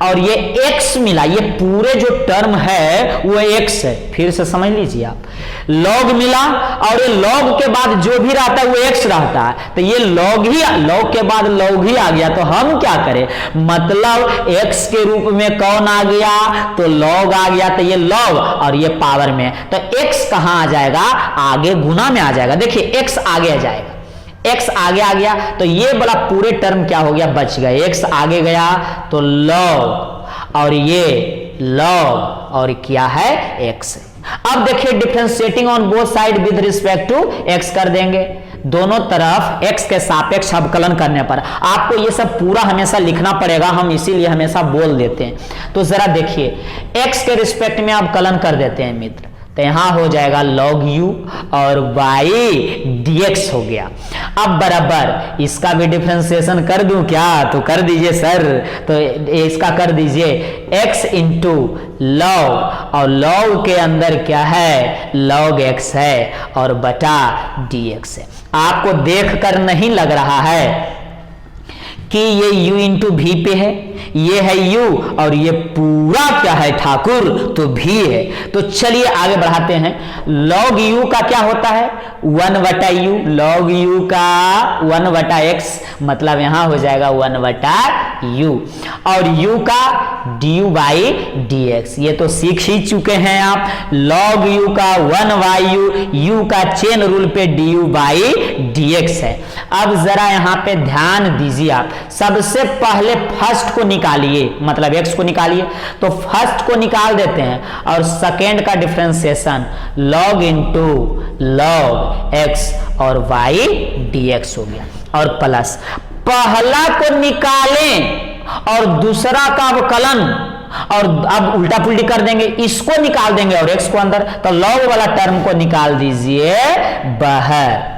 और ये x मिला, ये पूरे जो टर्म है वो x है। फिर से समझ लीजिए आप, log मिला और ये log के बाद जो भी रहता है वो x रहता है, तो ये log के बाद log ही आ गया, तो हम क्या करें, मतलब x के रूप में कौन आ गया, तो log आ गया, तो ये log और ये पावर में, तो x कहां आ जाएगा, आगे गुना में आ जाएगा। देखिए x आगे आ जाएगा, x आगे आ गया तो ये वाला पूरे टर्म क्या हो गया, बच गया। x आगे गया तो log और ये log और क्या है, x। अब देखिए differentiating on both side with respect to x कर देंगे, दोनों तरफ x के सापेक्ष अवकलन करने पर। आपको ये सब पूरा हमेशा लिखना पड़ेगा, हम इसीलिए हमेशा बोल देते हैं। तो जरा देखिए x के रिस्पेक्ट में अवकलन कर देते हैं मित्र, तो यहां हो जाएगा log u और y dx हो गया। अब बराबर इसका भी डिफरेंशिएशन कर दूं क्या, तो कर दीजिए सर, तो इसका कर दीजिए x इंटू log, और log के अंदर क्या है, log x है और बटा dx है। आपको देख कर नहीं लग रहा है कि ये u इंटू v पे है, ये है u और ये पूरा क्या है ठाकुर, तो v है। तो चलिए आगे बढ़ाते हैं। log u का क्या होता है, 1 बटा u, log u का 1 बटा x, मतलब यहां हो जाएगा 1 बटा u, और u का du बाई dx, ये तो सीख ही चुके हैं आप। log u का 1 बाई u का चेन रूल पे du बाई dx है। अब जरा यहां पे ध्यान दीजिए आप, सबसे पहले फर्स्ट को निकालिए, मतलब x को निकालिए, तो फर्स्ट को निकाल देते हैं और सेकेंड का differentiation log into log x और y dx हो गया, और प्लस पहला को निकालें और दूसरा का अवकलन, और अब उल्टा पुल्टी कर देंगे, इसको निकाल देंगे और x को अंदर, तो log वाला टर्म को निकाल दीजिए बाहर।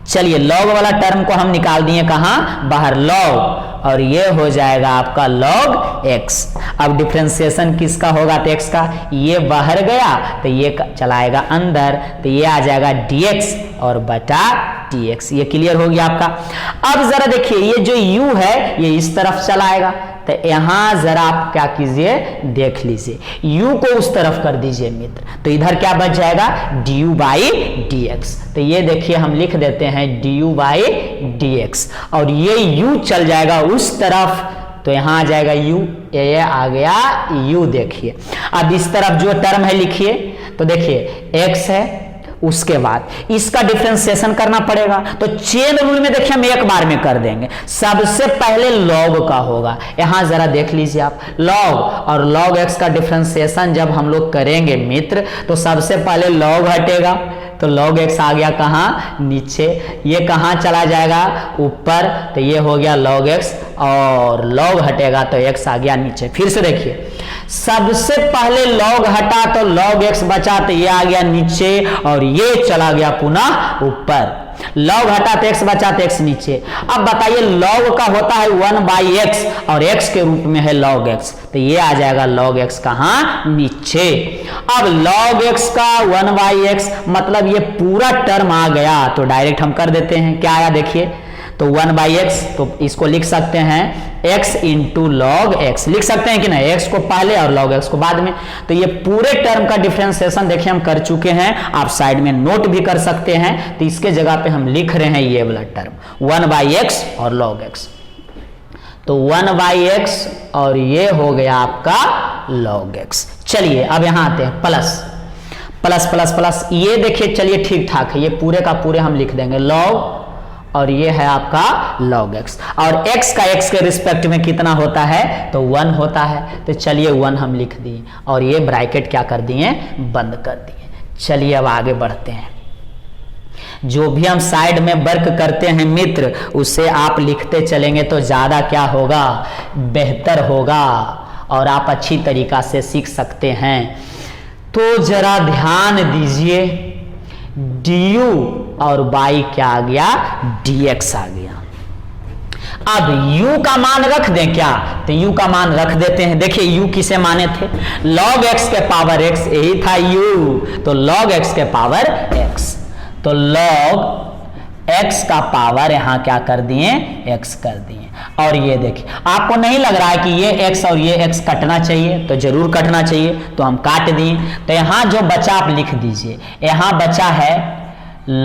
चलिए log वाला टर्म को हम निकाल दिए कहां, बाहर, log, और ये हो जाएगा आपका log x। अब डिफरेंशिएशन किसका होगा, तो x का, ये बाहर गया तो ये चलाएगा अंदर, तो ये आ जाएगा dx और बटा dx। ये क्लियर हो गया आपका। अब जरा देखिए ये जो u है ये इस तरफ चलाएगा, तो यहां जरा आप क्या कीजिए, देख लीजिए, u को उस तरफ कर दीजिए मित्र, तो इधर क्या बच जाएगा, du बाई dx। तो ये देखिए हम लिख देते हैं du बाई dx, और ये u चल जाएगा उस तरफ, तो यहां आ जाएगा u, ये आ गया u। देखिए अब इस तरफ जो टर्म है लिखिए, तो देखिए x है, उसके बाद इसका डिफरेंशिएशन करना पड़ेगा, तो चेन रूल में देखिए हम एक बार में कर देंगे। सबसे पहले log का होगा, यहां जरा देख लीजिए आप, log और log x का डिफरेंशिएशन जब हम लोग करेंगे मित्र, तो सबसे पहले log हटेगा, तो log x आ गया कहां, नीचे, ये कहां चला जाएगा, ऊपर, तो ये हो गया log x, और log हटेगा तो x आ गया नीचे। फिर से देखिए सबसे पहले log हटा तो log x बचा, तो ये आ गया नीचे और ये चला गया पुनः ऊपर। log हटा तो x बचा तो x नीचे। अब बताइए log का होता है 1/x और x के रूप में है log x, तो ये आ जाएगा log x कहाँ, नीचे। अब log x का 1/x मतलब ये पूरा टर्म आ गया, तो डायरेक्ट हम कर देते हैं। क्या आया देखिए, तो 1/x, तो इसको लिख सकते हैं x इंटू log x, लिख सकते हैं कि नहीं, x को पहले और log x को बाद में। तो ये पूरे टर्म का डिफरेंशिएशन देखिए हम कर चुके हैं, आप साइड में नोट भी कर सकते हैं। तो इसके जगह पे हम लिख रहे हैं ये वाला टर्म 1/x और log x, तो 1/x और ये हो गया आपका log x। चलिए अब यहां आते हैं, प्लस प्लस प्लस प्लस, ये देखिए चलिए ठीक ठाक है, ये पूरे का पूरे हम लिख देंगे log और ये है आपका log x, और x का x के रिस्पेक्ट में कितना होता है, तो 1 होता है। तो चलिए 1 हम लिख दिए और ये ब्रैकेट क्या कर दिए, बंद कर दिए। चलिए अब आगे बढ़ते हैं। जो भी हम साइड में वर्क करते हैं मित्र, उसे आप लिखते चलेंगे तो ज्यादा क्या होगा, बेहतर होगा और आप अच्छी तरीका से सीख सकते हैं। तो जरा ध्यान दीजिए, du और y क्या आ गया, dx आ गया। अब u का मान रख दें क्या, तो u का मान रख देते हैं। देखिए u किसे माने थे, log x के पावर x, यही था u, तो log x के पावर x, तो log x का पावर यहां क्या कर दिए, x कर दिए। और ये देखिए आपको नहीं लग रहा है कि ये x और ये x कटना चाहिए, तो जरूर कटना चाहिए, तो हम काट दिए। तो यहां जो बचा आप लिख दीजिए, यहां बचा है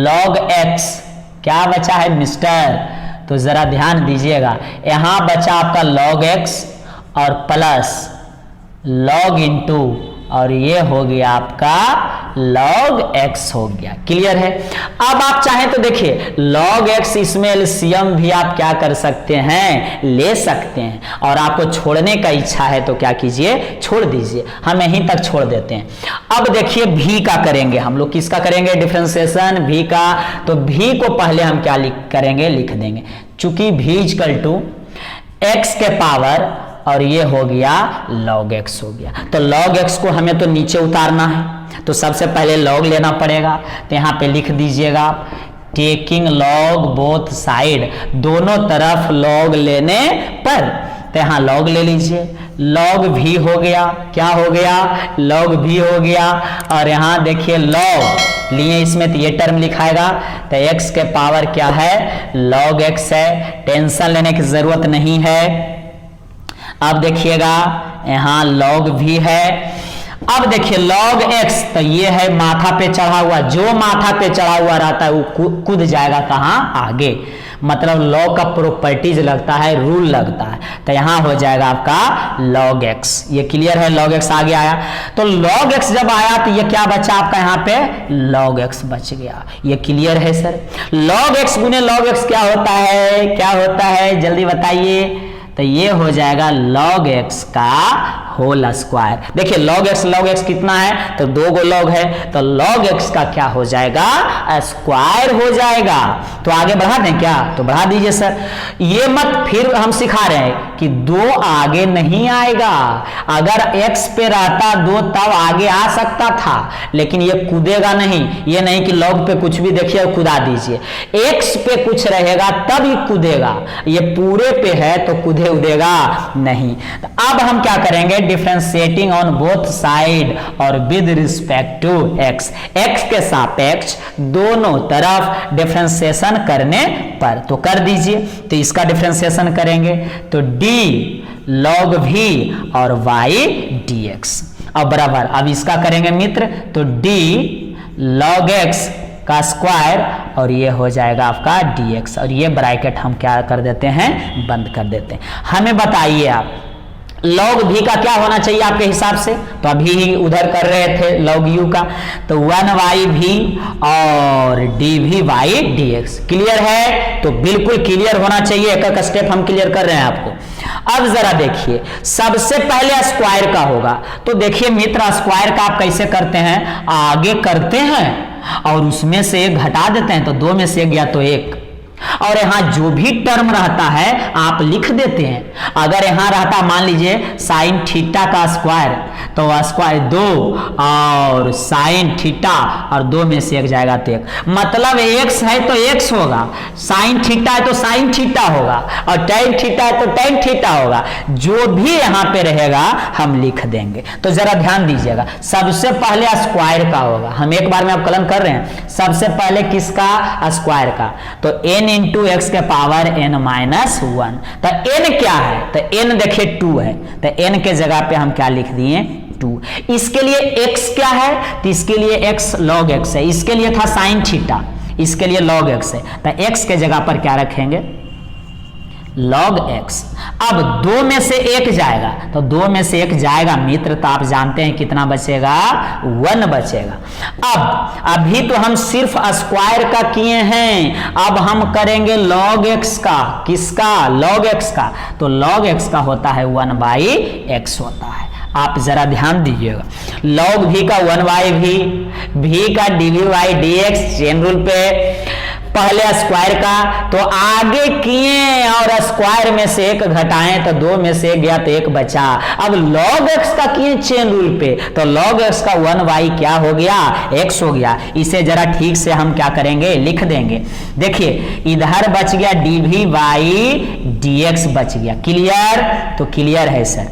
log x, क्या बचा है मिस्टर, तो जरा ध्यान दीजिएगा, यहां बचा आपका log x और प्लस log इंटू और ये हो गया आपका log x हो गया। क्लियर है। अब आप चाहें तो देखिए log x इसमें एलसीएम भी आप क्या कर सकते हैं, ले सकते हैं, और आपको छोड़ने का इच्छा है तो क्या कीजिए, छोड़ दीजिए। हम यहीं तक छोड़ देते हैं। अब देखिए v का करेंगे हम लोग, किसका करेंगे डिफरेंशिएशन, v का। तो v को पहले हम क्या करेंगे, लिख देंगे, चूंकि v इक्वल टू x के पावर और ये हो गया log x हो गया। तो log x को हमें तो नीचे उतारना है, तो सबसे पहले log लेना पड़ेगा। तो यहाँ पे लिख दीजिएगा टेकिंग log बोथ साइड, दोनों तरफ log लेने पर, तो यहाँ log ले लीजिए, log v हो गया, क्या हो गया, log v हो गया। और यहाँ देखिए log लिए इसमें, तो ये टर्म लिखाएगा, तो x के पावर क्या है, log x है, टेंशन लेने की जरूरत नहीं है। अब देखिएगा यहाँ log भी है। अब देखिए log x, तो ये है माथा पे चढ़ा हुआ, जो माथा पे चढ़ा हुआ रहता है वो कूद जाएगा कहाँ, आगे, मतलब log का प्रॉपर्टीज लगता है, रूल लगता है। तो यहाँ हो जाएगा आपका log x। ये क्लियर है, log x आगे आया। तो log x जब आया तो ये क्या बचा आपका, यहाँ पे log x बच गया। ये क्लियर है सर। log x गुने log x क्या होता है, क्या होता है, जल्दी बताइए। तो ये हो जाएगा log x का होल स्क्वायर। देखिए log x कितना है, तो 2 गो log है, तो log x का क्या हो जाएगा, स्क्वायर हो जाएगा। तो आगे बढ़ा दें क्या, तो बढ़ा दीजिए सर। ये मत, फिर हम सिखा रहे हैं कि 2 आगे नहीं आएगा, अगर x पे रहता 2 तब आगे आ सकता था, लेकिन ये कूदेगा नहीं। ये नहीं कि log पे कुछ भी देखिए और कूदा दीजिए, x पे कुछ रहेगा तब ही कूदेगा, ये पूरे पे है तो कूदे उदेगा नहीं। तो अब हम क्या करेंगे, डिफरेंशिएटिंग ऑन बोथ साइड और with respect to x, x के सापेक्ष दोनों तरफ डिफरेंशिएशन करने पर, तो कर दीजिए। तो इसका डिफरेंशिएशन करेंगे तो d log v और y dx। अब बराबर, अब इसका करेंगे मित्र, तो d log x का स्क्वायर और ये हो जाएगा आपका dx, और ये ब्रैकेट हम क्या कर देते हैं, बंद कर देते हैं। हमें बताइए आप log v का क्या होना चाहिए आपके हिसाब से, तो अभी उधर कर रहे थे log u का, तो 1/v और dv/y dx। क्लियर है, तो बिल्कुल क्लियर होना चाहिए, एक एक स्टेप हम क्लियर कर रहे हैं आपको। अब जरा देखिए, सबसे पहले स्क्वायर का होगा, तो देखिए मित्र स्क्वायर का आप कैसे करते हैं, आगे करते हैं और उसमें से एक घटा देते हैं, तो 2 में से 1 गया तो 1, और यहां जो भी टर्म रहता है आप लिख देते हैं। अगर यहां रहता मान लीजिए साइन थीटा का स्क्वायर, तो स्क्वायर 2 और साइन थीटा और 2 में से एक जाएगा तो 1, मतलब x है तो x होगा, साइन थीटा है तो साइन थीटा होगा और टैन थीटा है तो टैन थीटा होगा। जो भी यहां पे रहेगा हम लिख देंगे। तो जरा ध्यान दीजिएगा, सबसे पहले स्क्वायर का होगा, हम एक बार में अवकलन कर रहे हैं। सबसे पहले किसका? स्क्वायर का। तो n इंटू एक्स के पावर n माइनस 1। तो n क्या है? तो n देखिए 2 है, तो n के जगह पे हम क्या लिख दिए? 2। इसके लिए x क्या है? तो इसके लिए x log x है। इसके लिए था साइन थीटा, इसके लिए log x है, तो x के जगह पर क्या रखेंगे? log x। अब 2 में से 1 जाएगा, तो 2 में से 1 जाएगा मित्र, तो आप जानते हैं कितना बचेगा? 1 बचेगा। अब अभी तो हम सिर्फ स्क्वायर का किए हैं, अब हम करेंगे log x का। किसका? log x का। तो log x का होता है 1/x होता है। आप जरा ध्यान दीजिएगा, log v का 1/v, v का dv/dx, चेन रूल पे पहले स्क्वायर का, तो आगे किए और स्क्वायर में से 1 घटाएं तो 2 में से 1 गया तो 1 बचा। अब log x का किए चेन रूल पे, तो log x का 1/, क्या हो गया? x हो गया। इसे जरा ठीक से हम क्या करेंगे? लिख देंगे। देखिए इधर बच गया dv/dx बच गया। क्लियर? तो क्लियर है सर।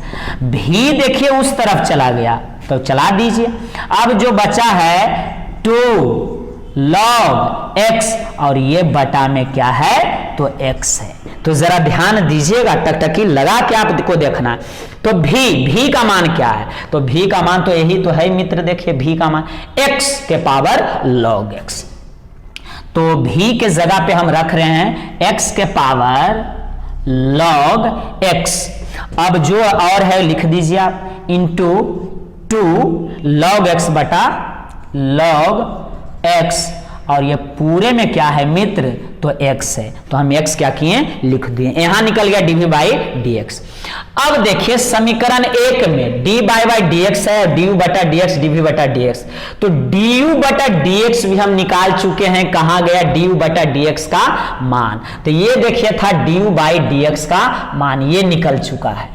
v देखिए उस तरफ चला गया, तो चला दीजिए। अब जो बचा है 2 log x और ये बटा में क्या है? तो x है। तो जरा ध्यान दीजिएगा, टकटकी लगा के आपको देखना है। तो v का मान क्या है? तो v का मान तो यही तो है मित्र, देखिए v का मान x के पावर log x। तो v के जगह पे हम रख रहे हैं x के पावर log x। अब जो और है लिख दीजिए आप, इंटू 2 log x बटा log x, और ये पूरे में क्या है मित्र? तो x है। तो हम x क्या किए? लिख दिए। यहां निकल गया dv/dx। अब देखिए समीकरण 1 में dy/dx है और du/dx dv/dx, तो du/dx भी हम निकाल चुके हैं। कहां गया du/dx का मान? तो ये देखिए था du/dx का मान, ये निकल चुका है।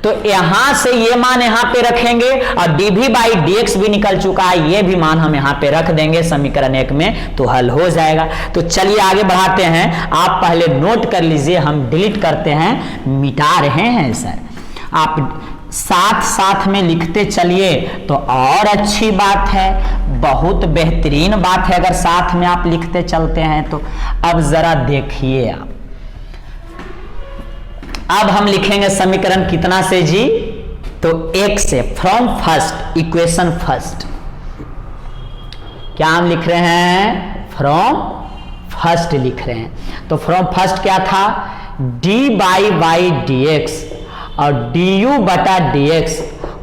तो यहां से ये मान यहां पे रखेंगे और dv/dx भी निकल चुका है, ये भी मान हम यहां पे रख देंगे समीकरण 1 में, तो हल हो जाएगा। तो चलिए आगे बढ़ाते हैं। आप पहले नोट कर लीजिए, हम डिलीट करते हैं, मिटा रहे हैं सर। आप साथ साथ में लिखते चलिए तो और अच्छी बात है, बहुत बेहतरीन बात है अगर साथ में आप लिखते चलते हैं तो। अब जरा देखिए आप, अब हम लिखेंगे समीकरण कितना से जी? तो 1 से, फ्रॉम फर्स्ट, इक्वेशन फर्स्ट। क्या हम लिख रहे हैं? फ्रॉम फर्स्ट लिख रहे हैं। तो फ्रॉम फर्स्ट क्या था? dy/dx और du/dx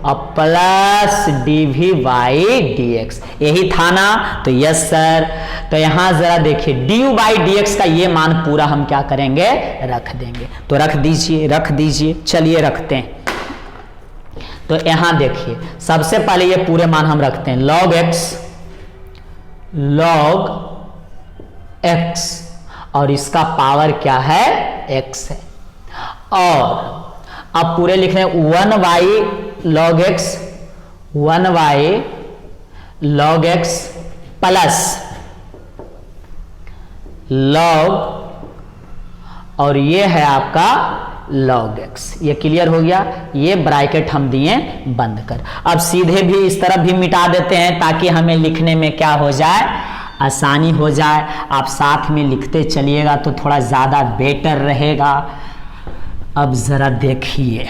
और प्लस dv/dx, यही था ना? तो यस सर। तो यहां जरा देखिए du/dx का ये मान पूरा हम क्या करेंगे? रख देंगे। तो रख दीजिए, रख दीजिए। चलिए रखते हैं। तो यहां देखिए सबसे पहले ये पूरे मान हम रखते हैं, log x और इसका पावर क्या है? x है। और अब पूरे लिख रहे हैं 1/log x, 1/log x plus log, और ये है आपका log x। ये क्लियर हो गया। ये ब्रैकेट हम दिए बंद कर। अब सीधे भी इस तरफ भी मिटा देते हैं ताकि हमें लिखने में क्या हो जाए? आसानी हो जाए। आप साथ में लिखते चलिएगा तो थोड़ा ज्यादा बेटर रहेगा। अब जरा देखिए,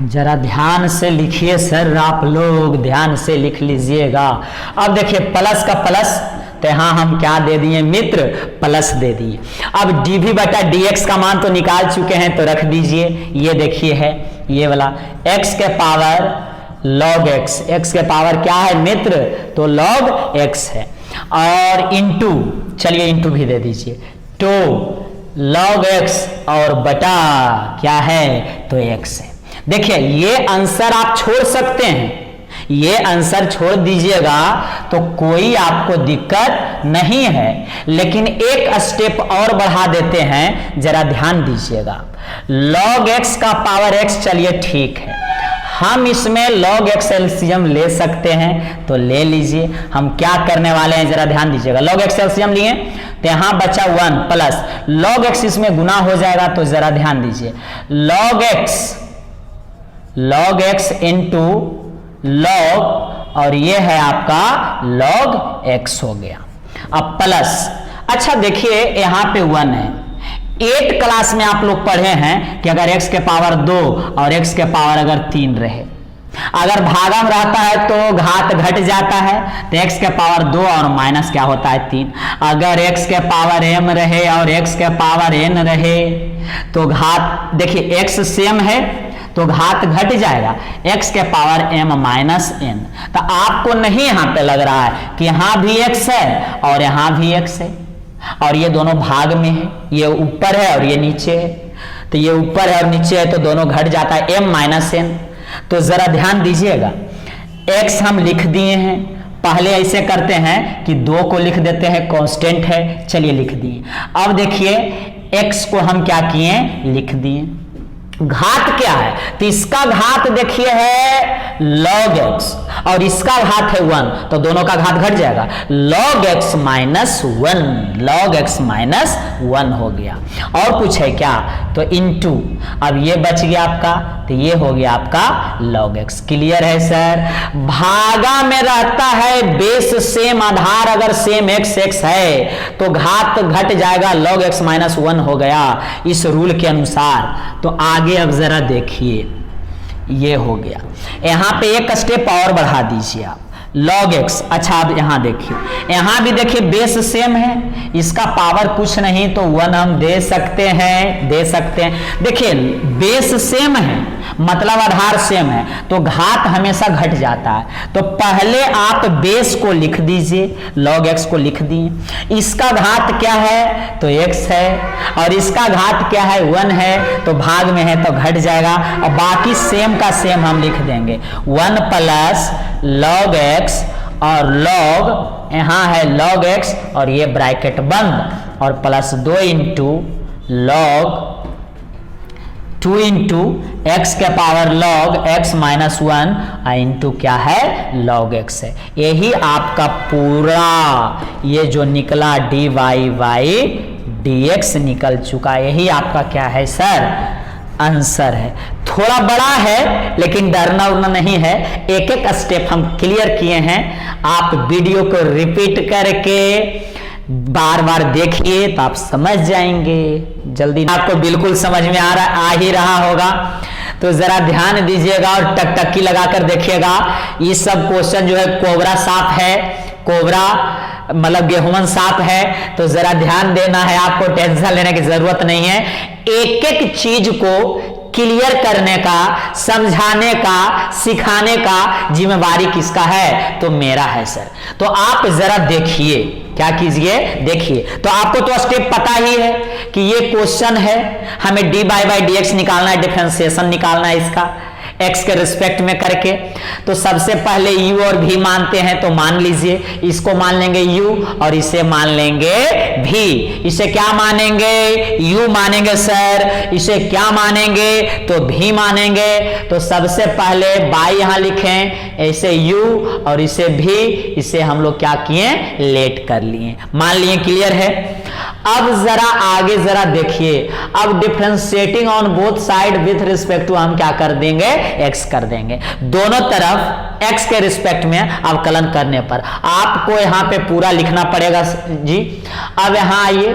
जरा ध्यान से लिखिए सर, आप लोग ध्यान से लिख लीजिएगा। अब देखिए प्लस का प्लस, तो यहां हम क्या दे दिए मित्र? प्लस दे दिए। अब dv/dx का मान तो निकाल चुके हैं, तो रख दीजिए। ये देखिए है ये वाला x के पावर log x, x के पावर क्या है मित्र, तो log x है, और इंटू, चलिए इंटू भी दे दीजिए, तो log x और बटा क्या है, तो x है। देखिए ये आंसर आप छोड़ सकते हैं, ये आंसर छोड़ दीजिएगा तो कोई आपको दिक्कत नहीं है, लेकिन एक स्टेप और बढ़ा देते हैं, जरा ध्यान दीजिएगा। log x का पावर x, चलिए ठीक है, हम इसमें log x एलसीएम ले सकते हैं, तो ले लीजिए। हम क्या करने वाले हैं, जरा ध्यान दीजिएगा। log x एलसीएम लिए तो यहां बचा 1 प्लस log x इसमें गुना हो जाएगा, तो जरा ध्यान दीजिए, log x इंटू log, और ये है आपका log x हो गया। अब प्लस, अच्छा देखिए यहां पे 1 है, 8 क्लास में आप लोग पढ़े हैं कि अगर x के पावर 2 और x के पावर अगर 3 रहे, अगर भागम रहता है तो घात घट जाता है, तो x के पावर 2 और माइनस क्या होता है 3। अगर x के पावर m रहे और x के पावर n रहे तो घात, देखिए x सेम है तो घात घट जाएगा, x के पावर m माइनस n। तो आपको नहीं यहां पे लग रहा है कि यहां भी x है और यहां भी x है, और ये दोनों भाग में है, ये ऊपर है और ये नीचे है, तो ये ऊपर है और नीचे है तो दोनों घट जाता है m माइनस n। तो जरा ध्यान दीजिएगा, x हम लिख दिए हैं, पहले ऐसे करते हैं कि 2 को लिख देते हैं, कांस्टेंट है, चलिए लिख दिए। अब देखिए x को हम क्या किए, लिख दिए। घात क्या है, तो इसका घात देखिए है log x और इसका घात है 1, तो दोनों का घात घट जाएगा, log x minus 1, log x minus 1 हो गया। और कुछ है क्या, तो इंटू, अब ये बच गया आपका, तो ये हो गया आपका log x। क्लियर है सर। भागा में रहता है बेस सेम, आधार अगर सेम x है तो घात घट जाएगा, log x माइनस 1 हो गया इस रूल के अनुसार। तो आगे अब जरा देखिए, ये हो गया, यहां पे एक स्टेप और बढ़ा दीजिए आप, log x। अच्छा अब यहां देखिए, यहां भी देखिए बेस सेम है, इसका पावर कुछ नहीं तो 1 हम दे सकते हैं, देखिए बेस सेम है मतलब आधार सेम है, तो घात हमेशा घट जाता है। तो पहले आप बेस को लिख दीजिए, log x को लिख दिए, इसका घात क्या है तो x है, और इसका घात क्या है 1 है, तो भाग में है तो घट जाएगा, और बाकी सेम का सेम हम लिख देंगे, 1 प्लस log x और log, यहां है log x और ये ब्रैकेट बंद, और plus 2 into log 2 into x के power log x minus 1 into क्या है log x है। यही आपका पूरा ये जो निकला dy y dx निकल चुका, यही आपका क्या है सर, आंसर है। थोड़ा बड़ा है लेकिन डरना उड़ना नहीं है, एक एक स्टेप हम क्लियर किए हैं। आप वीडियो को रिपीट करके बार बार देखिए तो आप समझ जाएंगे, जल्दी आपको बिल्कुल समझ में आ ही रहा होगा। तो जरा ध्यान दीजिएगा और टकटकी लगाकर देखिएगा। ये सब क्वेश्चन जो है कोबरा सांप है, कोबरा मतलब गेहूं सांप है, तो जरा ध्यान देना है, आपको टेंशन लेने की जरूरत नहीं है। एक एक चीज को क्लियर करने का, समझाने का, सिखाने का जिम्मेवारी किसका है, तो मेरा है सर। तो आप जरा देखिए, क्या कीजिए देखिए। तो आपको तो स्टेप पता ही है कि ये क्वेश्चन है, हमें dy बाई dx निकालना है, डिफरेंशिएशन निकालना है इसका x के रिस्पेक्ट में करके। तो सबसे पहले u और v मानते हैं, तो मान लीजिए इसको मान लेंगे u और इसे मान लेंगे v। इसे क्या मानेंगे, u मानेंगे सर, इसे क्या मानेंगे तो v मानेंगे। तो सबसे पहले बाई यहां लिखें, ऐसे u और इसे v, इसे हम लोग क्या किए लेट कर लिए, मान लिए। क्लियर है। अब जरा आगे जरा देखिए, अब differentiating on both side with respect to हम क्या कर देंगे x कर देंगे, दोनों तरफ x के रिस्पेक्ट में अवकलन करने पर आपको यहां पे पूरा लिखना पड़ेगा जी। अब यहां आइए,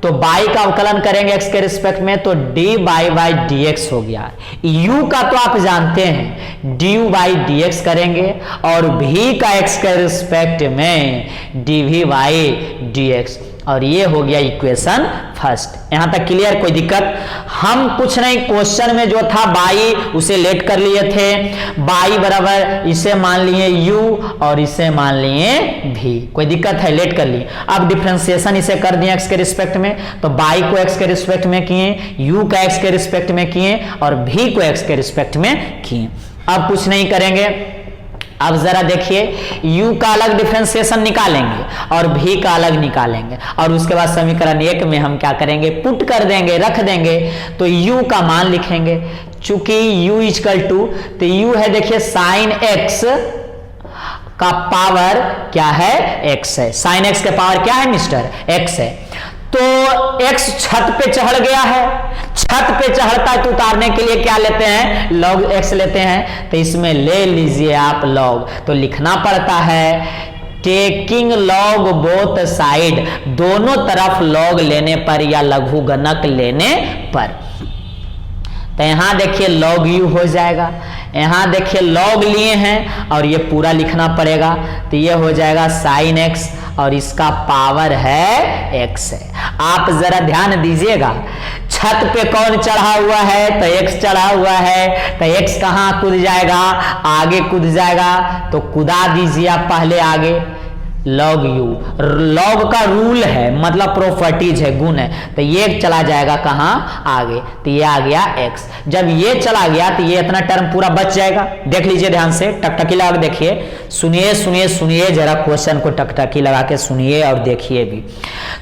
तो बाई का अवकलन करेंगे x के रिस्पेक्ट में, तो dy बाई dx हो गया। u का तो आप जानते हैं du बाई dx करेंगे, और v का x के रिस्पेक्ट में dv बाई dx। और ये हो गया इक्वेशन फर्स्ट। यहां तक क्लियर, कोई दिक्कत? हम कुछ नहीं, क्वेश्चन में जो था बाई उसे लेट कर लिए थे, बाई बराबर इसे मान लिए u और इसे मान लिए v, कोई दिक्कत है? लेट कर लिए। अब डिफरेंशिएशन इसे कर दिए x के रिस्पेक्ट में, तो बाई को x के रिस्पेक्ट में किए, u का x के रिस्पेक्ट में किए और v को x के रिस्पेक्ट में किए। अब कुछ नहीं करेंगे, अब जरा देखिए u का अलग डिफरेंशिएशन निकालेंगे और v का अलग निकालेंगे और उसके बाद समीकरण 1 में हम क्या करेंगे, पुट कर देंगे, रख देंगे। तो u का मान लिखेंगे, चूंकि u इक्वल टू, तो u है देखिए साइन x का पावर क्या है, x है। साइन x का पावर क्या है मिस्टर, x है। तो x छत पे चढ़ गया है, छत पे चढ़ता है तो उतारने के लिए क्या लेते हैं, log x लेते हैं। तो इसमें ले लीजिए आप log, तो लिखना पड़ता है टेकिंग log बोथ साइड, दोनों तरफ log लेने पर या लघुगणक लेने पर। तो यहां देखिए log u हो जाएगा, यहां देखिए log लिए हैं और ये पूरा लिखना पड़ेगा। तो ये हो जाएगा साइन x और इसका पावर है x है। आप जरा ध्यान दीजिएगा, छत पे कौन चढ़ा हुआ है, तो x चढ़ा हुआ है, तो x कहां कूद जाएगा, आगे कूद जाएगा। तो कूदा दीजिए आप पहले आगे, log u, log का रूल है, मतलब प्रॉपर्टीज है, गुण है। तो ये चला जाएगा कहां, आगे, तो ये आ गया x। जब ये चला गया तो ये इतना टर्म पूरा बच जाएगा। देख लीजिए ध्यान से, टकटकी लगा के देखिए, सुनिए सुनिए सुनिए जरा, क्वेश्चन को टकटकी लगा के सुनिए और देखिए भी।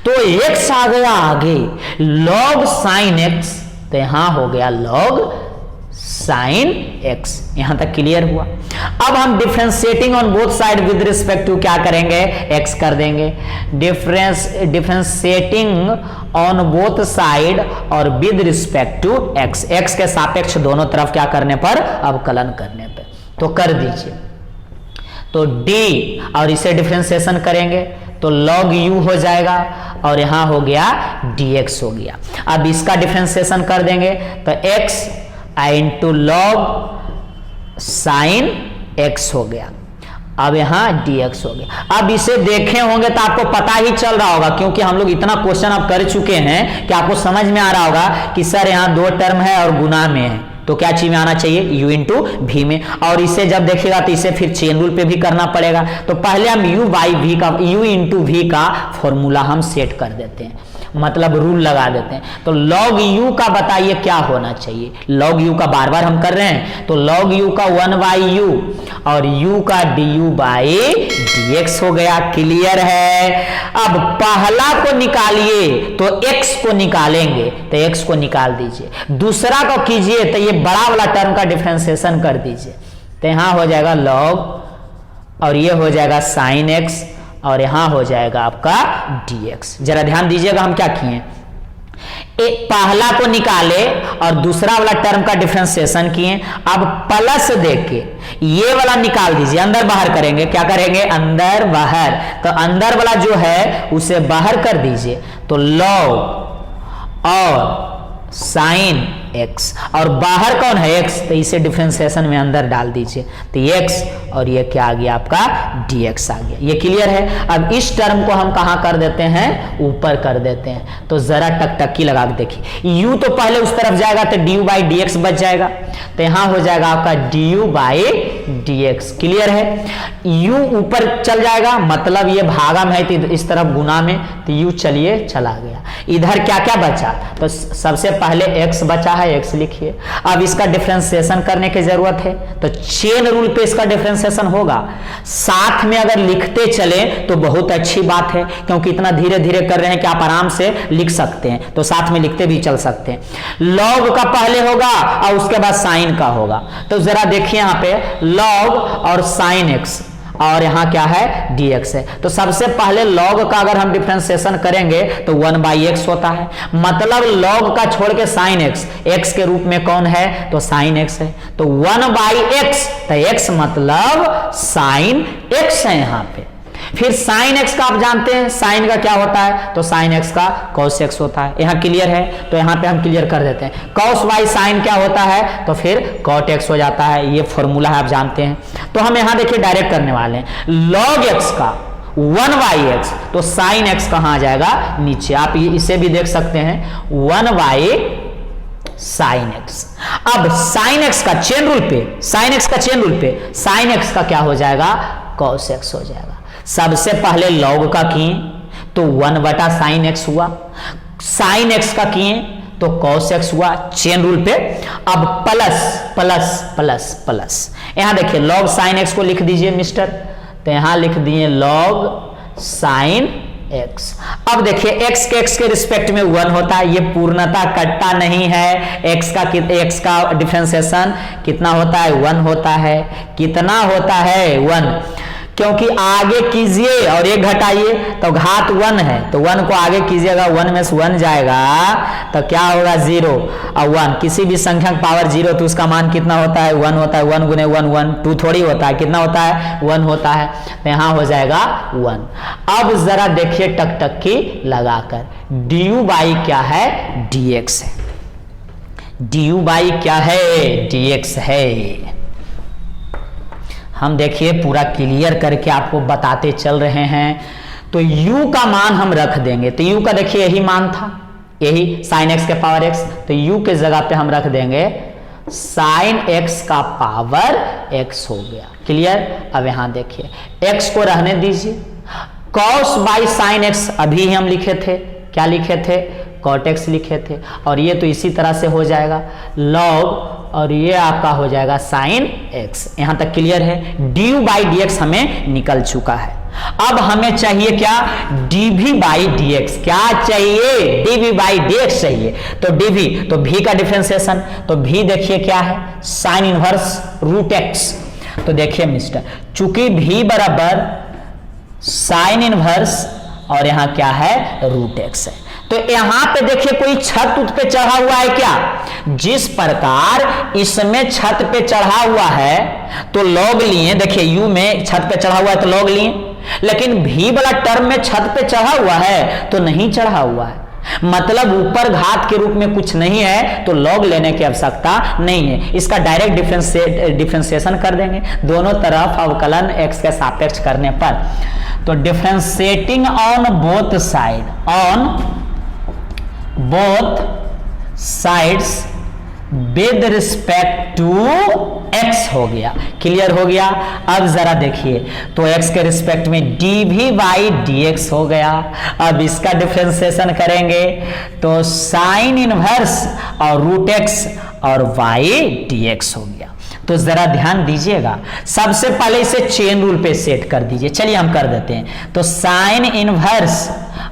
तो x आ गया आगे, log साइन x, तो यहां हो गया log साइन x। यहां तक क्लियर हुआ। अब हम differentiating on both side with respect to क्या करेंगे, x कर देंगे। डिफरेंशिएटिंग ऑन बोथ साइड और with respect to x, x के सापेक्ष दोनों तरफ क्या करने पर, अवकलन करने पर। तो कर दीजिए, तो d और इसे डिफरेंशिएशन करेंगे तो log u हो जाएगा और यहां हो गया dx हो गया। अब इसका डिफरेंशिएशन कर देंगे तो x into log sine x हो गया, अब यहां dx हो गया। अब इसे देखे होंगे तो आपको पता ही चल रहा होगा, क्योंकि हम लोग इतना क्वेश्चन अब कर चुके हैं कि आपको समझ में आ रहा होगा कि सर यहां दो टर्म है और गुना में है, तो क्या चीज में आना चाहिए, u इंटू v में। और इसे जब देखेगा तो इसे फिर चेन रूल पे भी करना पड़ेगा। तो पहले हम u बाई v का, u इंटू v का फॉर्मूला हम सेट कर देते हैं, मतलब रूल लगा देते हैं। तो log u का बताइए क्या होना चाहिए, log u का बार बार हम कर रहे हैं, तो log u का 1 बाई u और u का du बाई dx हो गया। क्लियर है? अब पहला को निकालिए तो x को निकालेंगे, तो x को निकाल दीजिए। दूसरा को कीजिए तो ये बड़ा वाला टर्म का डिफरेंशिएशन कर दीजिए। तो यहां हो जाएगा log और ये हो जाएगा साइन x और यहां हो जाएगा आपका dx। जरा ध्यान दीजिएगा हम क्या किए, पहला को निकाले और दूसरा वाला टर्म का डिफरेंशिएशन किए। अब प्लस देके ये वाला निकाल दीजिए, अंदर बाहर करेंगे, क्या करेंगे, अंदर बाहर। तो अंदर वाला जो है उसे बाहर कर दीजिए, तो log और साइन x और बाहर कौन है x, तो इसे डिफरेंशिएशन में अंदर डाल दीजिए, तो x और ये क्या आ गया आपका dx आ गया। ये क्लियर है? अब इस टर्म को हम कहां कर देते हैं, ऊपर कर देते हैं। तो जरा टकटकी लगा के देखिए, u तो पहले उस तरफ जाएगा तो du बाई dx बच जाएगा, तो यहां हो जाएगा आपका du बाई dx। क्लियर है? u ऊपर चल जाएगा, मतलब ये भागा में है तो इस तरफ गुना में, तो u चलिए चला गया। इधर क्या क्या बचा, तो सबसे पहले x बचा है, x लिखिए। अब इसका डिफरेंशिएशन करने की जरूरत है, तो चेन रूल पे इसका डिफरेंशिएशन होगा। साथ में अगर लिखते चले तो बहुत अच्छी बात है, क्योंकि इतना धीरे धीरे कर रहे हैं कि आप आराम से लिख सकते हैं, तो साथ में लिखते भी चल सकते हैं। log का पहले होगा और उसके बाद साइन का होगा। तो जरा देखिए यहाँ पे log और साइन x और यहां क्या है, dx है। तो सबसे पहले log का अगर हम डिफरेंशिएशन करेंगे तो 1 बाई x होता है, मतलब log का छोड़ के sin x, x के रूप में कौन है, तो sin x है। तो 1 बाई x, तो x मतलब sin x है यहां पे। फिर sin x का आप जानते हैं sin का क्या होता है, तो sin x का cos x होता है। यहाँ क्लियर है? तो यहाँ पे हम क्लियर कर देते हैं। cos y sin क्या होता है, तो फिर cot x हो जाता है। ये फॉर्मूला है, आप जानते हैं। तो हम यहाँ देखिए डायरेक्ट करने वाले हैं। log x का 1 बाई एक्स, तो साइन एक्स कहां आ जाएगा, नीचे। आप इसे भी देख सकते हैं 1 बाई साइन एक्स। अब साइन एक्स का चेन रूल पे, साइन एक्स का चेन रूल पे साइन एक्स का क्या हो जाएगा, कॉस एक्स हो जाएगा। सबसे पहले लॉग का किए तो 1 बटा साइन एक्स हुआ, साइन एक्स का किए तो कॉस एक्स हुआ, चेन रूल पे। अब प्लस प्लस प्लस प्लस, यहां देखिए लॉग साइन एक्स को लिख दीजिए मिस्टर, तो यहां लिख दिए लॉग साइन एक्स। अब देखिए x के रिस्पेक्ट में 1 होता है, ये पूर्णता कटता नहीं है। x का डिफरेंशिएशन कितना होता है, 1 होता है। कितना होता है, 1, क्योंकि आगे कीजिए और एक घटाइए तो घात 1 है, तो 1 को आगे कीजिएगा, 1 में से 1 जाएगा तो क्या होगा 0, और 1 किसी भी संख्या का पावर 0 तो उसका मान कितना होता है, 1 होता है। 1 गुने 1 1, 2 थोड़ी होता है, कितना होता है, 1 होता है, तो यहां हो जाएगा 1। अब जरा देखिए टकटकी लगाकर, डी बाई क्या है, dx है, डी बाई क्या है, dx है। हम देखिए पूरा क्लियर करके आपको बताते चल रहे हैं। तो u का मान हम रख देंगे, तो u का देखिए यही मान था, यही sin x के पावर x, तो u के जगह पे हम रख देंगे sin x का पावर x हो गया। क्लियर। अब यहां देखिए x को रहने दीजिए, cos बाई sin x अभी हम लिखे थे, क्या लिखे थे, cot x लिखे थे, और ये तो इसी तरह से हो जाएगा log, और ये आपका हो जाएगा साइन x। यहां तक क्लियर है। डी बाई डी एक्स हमें निकल चुका है। अब हमें चाहिए क्या, dv बाई dx। क्या चाहिए, dv बाई dx चाहिए। तो dv, तो v का डिफरेंशिएशन, तो v देखिए क्या है, साइन इनवर्स रूट x। तो देखिए मिस्टर, चूंकि v बराबर साइन इनवर्स और यहां क्या है, रूट x है, तो यहां पे देखिए कोई छत उत पे चढ़ा हुआ है क्या, जिस प्रकार इसमें छत पे चढ़ा हुआ है तो लॉग लिए, देखिए u में छत पे चढ़ा हुआ है तो लॉग लिए, लेकिन v वाला टर्म में छत पे चढ़ा हुआ है तो नहीं चढ़ा हुआ है, मतलब ऊपर घात के रूप में कुछ नहीं है, तो लॉग लेने की आवश्यकता नहीं है। इसका डायरेक्ट डिफरेंशिएशन कर देंगे, दोनों तरफ अवकलन x के सापेक्ष करने पर। तो differentiating on both side, on both sides with respect to x हो गया। क्लियर हो गया। अब जरा देखिए, तो x के रिस्पेक्ट में dv बाई dx हो गया। अब इसका डिफरेंशिएशन करेंगे तो साइन इनवर्स और रूट x और y dx हो गया। तो जरा ध्यान दीजिएगा, सबसे पहले इसे चेन रूल पे सेट कर दीजिए। चलिए हम कर देते हैं। तो साइन इनवर्स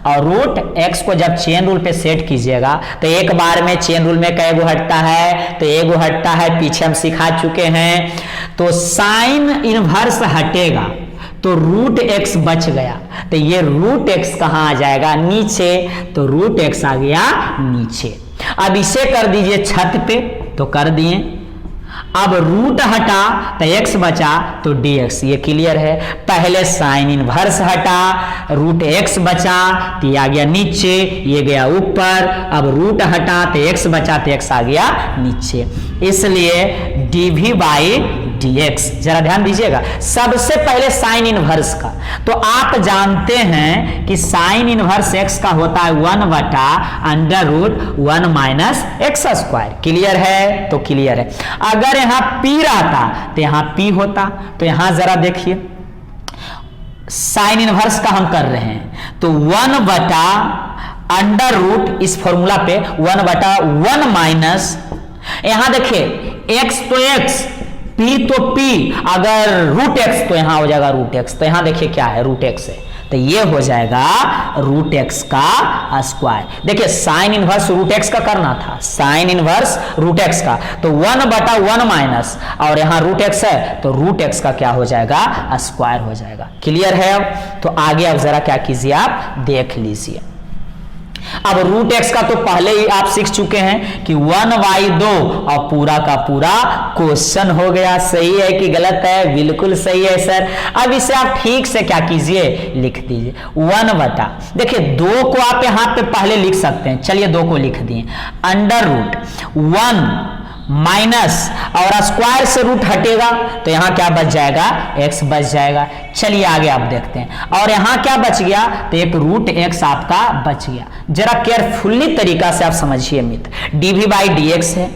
और रूट x को जब चेन रूल पे सेट कीजिएगा तो एक बार में चेन रूल में कई गो हटता है, तो एक गो हटता है, पीछे हम सिखा चुके हैं। तो साइन इनवर्स हटेगा तो रूट x बच गया, तो ये रूट x कहां आ जाएगा, नीचे, तो रूट x आ गया नीचे। अब इसे कर दीजिए छत पे, तो कर दिए। अब रूट हटा तो x बचा तो dx, ये क्लियर है। पहले साइन इनवर्स हटा, रूट x बचा तो ये आ गया नीचे, ये गया ऊपर। अब रूट हटा तो x बचा तो x आ गया नीचे, इसलिए dv बाई dx। जरा ध्यान दीजिएगा, सबसे पहले साइन इनवर्स का, तो आप जानते हैं कि साइन इनवर्स x का होता है 1 बटा under root 1 minus x square. Clear है, तो क्लियर है। अगर यहां p रहता तो यहां p होता, तो यहां जरा देखिए साइन इनवर्स का हम कर रहे हैं, तो 1 बटा अंडर रूट, इस फॉर्मूला पे 1 बटा 1 माइनस, यहां देखिए x तो x, p तो p, अगर रूट x तो यहां हो जाएगा रूट x, तो यहां देखिए क्या है, रूट x है, तो ये हो जाएगा रूट x का स्क्वायर। देखिए साइन इनवर्स रूट x का करना था, साइन इनवर्स रूट x का, तो 1 बटा 1 माइनस, और यहां रूट x है तो रूट x का क्या हो जाएगा, स्क्वायर हो जाएगा। क्लियर है। अब तो आगे अब जरा क्या कीजिए, आप देख लीजिए। अब रूट x का तो पहले ही आप सीख चुके हैं कि 1/2, और पूरा का पूरा क्वेश्चन हो गया। सही है कि गलत है, बिल्कुल सही है सर। अब इसे आप ठीक से क्या कीजिए, लिख दीजिए 1 बटा, देखिए 2 को आप यहां पे पहले लिख सकते हैं, चलिए 2 को लिख दिए, अंडर रूट 1 माइनस और स्क्वायर से रूट हटेगा तो यहां क्या बच जाएगा, x बच जाएगा। चलिए आगे आप देखते हैं, और यहां क्या बच गया, तो एक रूट x आपका बच गया। जरा केयरफुली तरीका से आप समझिए मित्र, dv बाई dx है,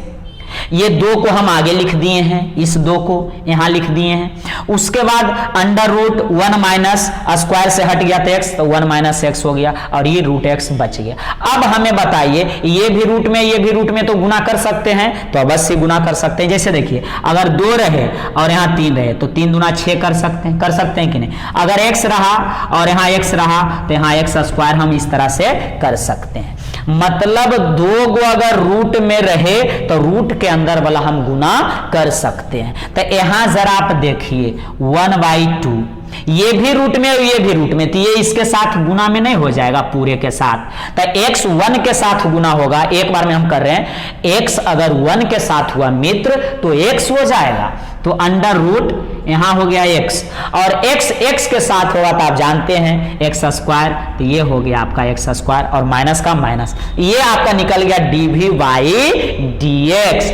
ये दो को हम आगे लिख दिए हैं, इस दो को यहां लिख दिए हैं। उसके बाद अंडर रूट 1 माइनस स्क्वायर से हट गया तो x, तो 1 माइनस एक्स हो गया और ये रूट x बच गया। अब हमें बताइए, ये भी रूट में ये भी रूट में तो गुना कर सकते हैं, तो अवश्य गुना कर सकते हैं। जैसे देखिए, अगर 2 रहे और यहाँ 3 रहे तो 3 दूना 6 कर सकते हैं कि नहीं। अगर x रहा और यहाँ x रहा तो यहाँ x स्क्वायर हम इस तरह से कर सकते हैं। मतलब 2 को अगर रूट में रहे तो रूट के अंदर वाला हम गुना कर सकते हैं। तो यहां जरा आप देखिए 1/2, ये भी रूट में और ये भी रूट में, तो ये इसके साथ गुना में नहीं हो जाएगा पूरे के साथ। तो x 1 के साथ गुना होगा, एक बार में हम कर रहे हैं। x अगर 1 के साथ हुआ मित्र तो x हो जाएगा, तो अंडर रूट यहां हो गया x, और x के साथ होगा तो आप जानते हैं x स्क्वायर, तो ये हो गया आपका x स्क्वायर और माइनस का माइनस, ये आपका निकल गया dv बाई dx।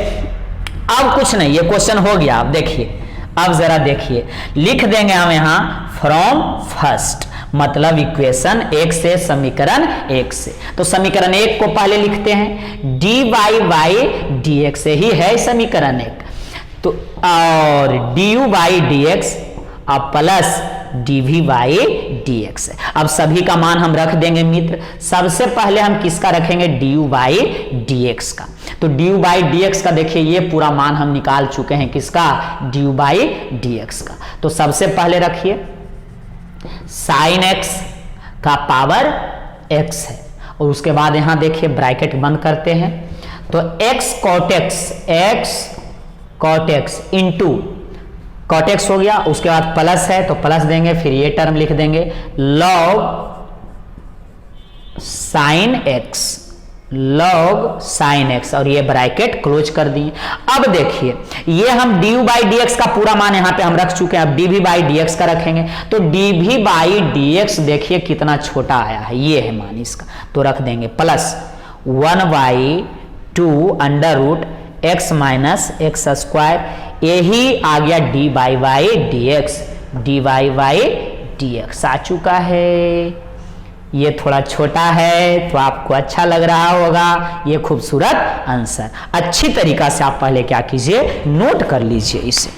अब कुछ नहीं, ये क्वेश्चन हो गया। अब देखिए, अब जरा देखिए, लिख देंगे हम यहां फ्रॉम फर्स्ट, मतलब इक्वेशन 1 से, समीकरण 1 से। तो समीकरण 1 को पहले लिखते हैं, dy बाई dx से ही है समीकरण 1, तो और du बाई dx अब प्लस dv बाई dx। अब सभी का मान हम रख देंगे मित्र। सबसे पहले हम किसका रखेंगे, du बाई dx का। तो du बाई dx का देखिए, ये पूरा मान हम निकाल चुके हैं, किसका, du बाई dx का। तो सबसे पहले रखिए sin x का पावर x है, और उसके बाद यहां देखिए ब्रैकेट बंद करते हैं, तो x cot x into cot x हो गया। उसके बाद प्लस है तो प्लस देंगे, फिर ये टर्म लिख देंगे log sin x, और ये ब्रैकेट क्लोज कर दिए। अब देखिए, ये हम du बाई dx का पूरा मान यहाँ पे हम रख चुके हैं, अब dv बाई dx का रखेंगे, तो dv बाई dx देखिए कितना छोटा आया है, ये है मान इसका, तो रख देंगे plus 1/2 under root x minus x square, यही आ गया dy बाई dx आ चुका है। ये थोड़ा छोटा है तो आपको अच्छा लग रहा होगा, ये खूबसूरत आंसर। अच्छी तरीका से आप पहले क्या कीजिए, नोट कर लीजिए इसे।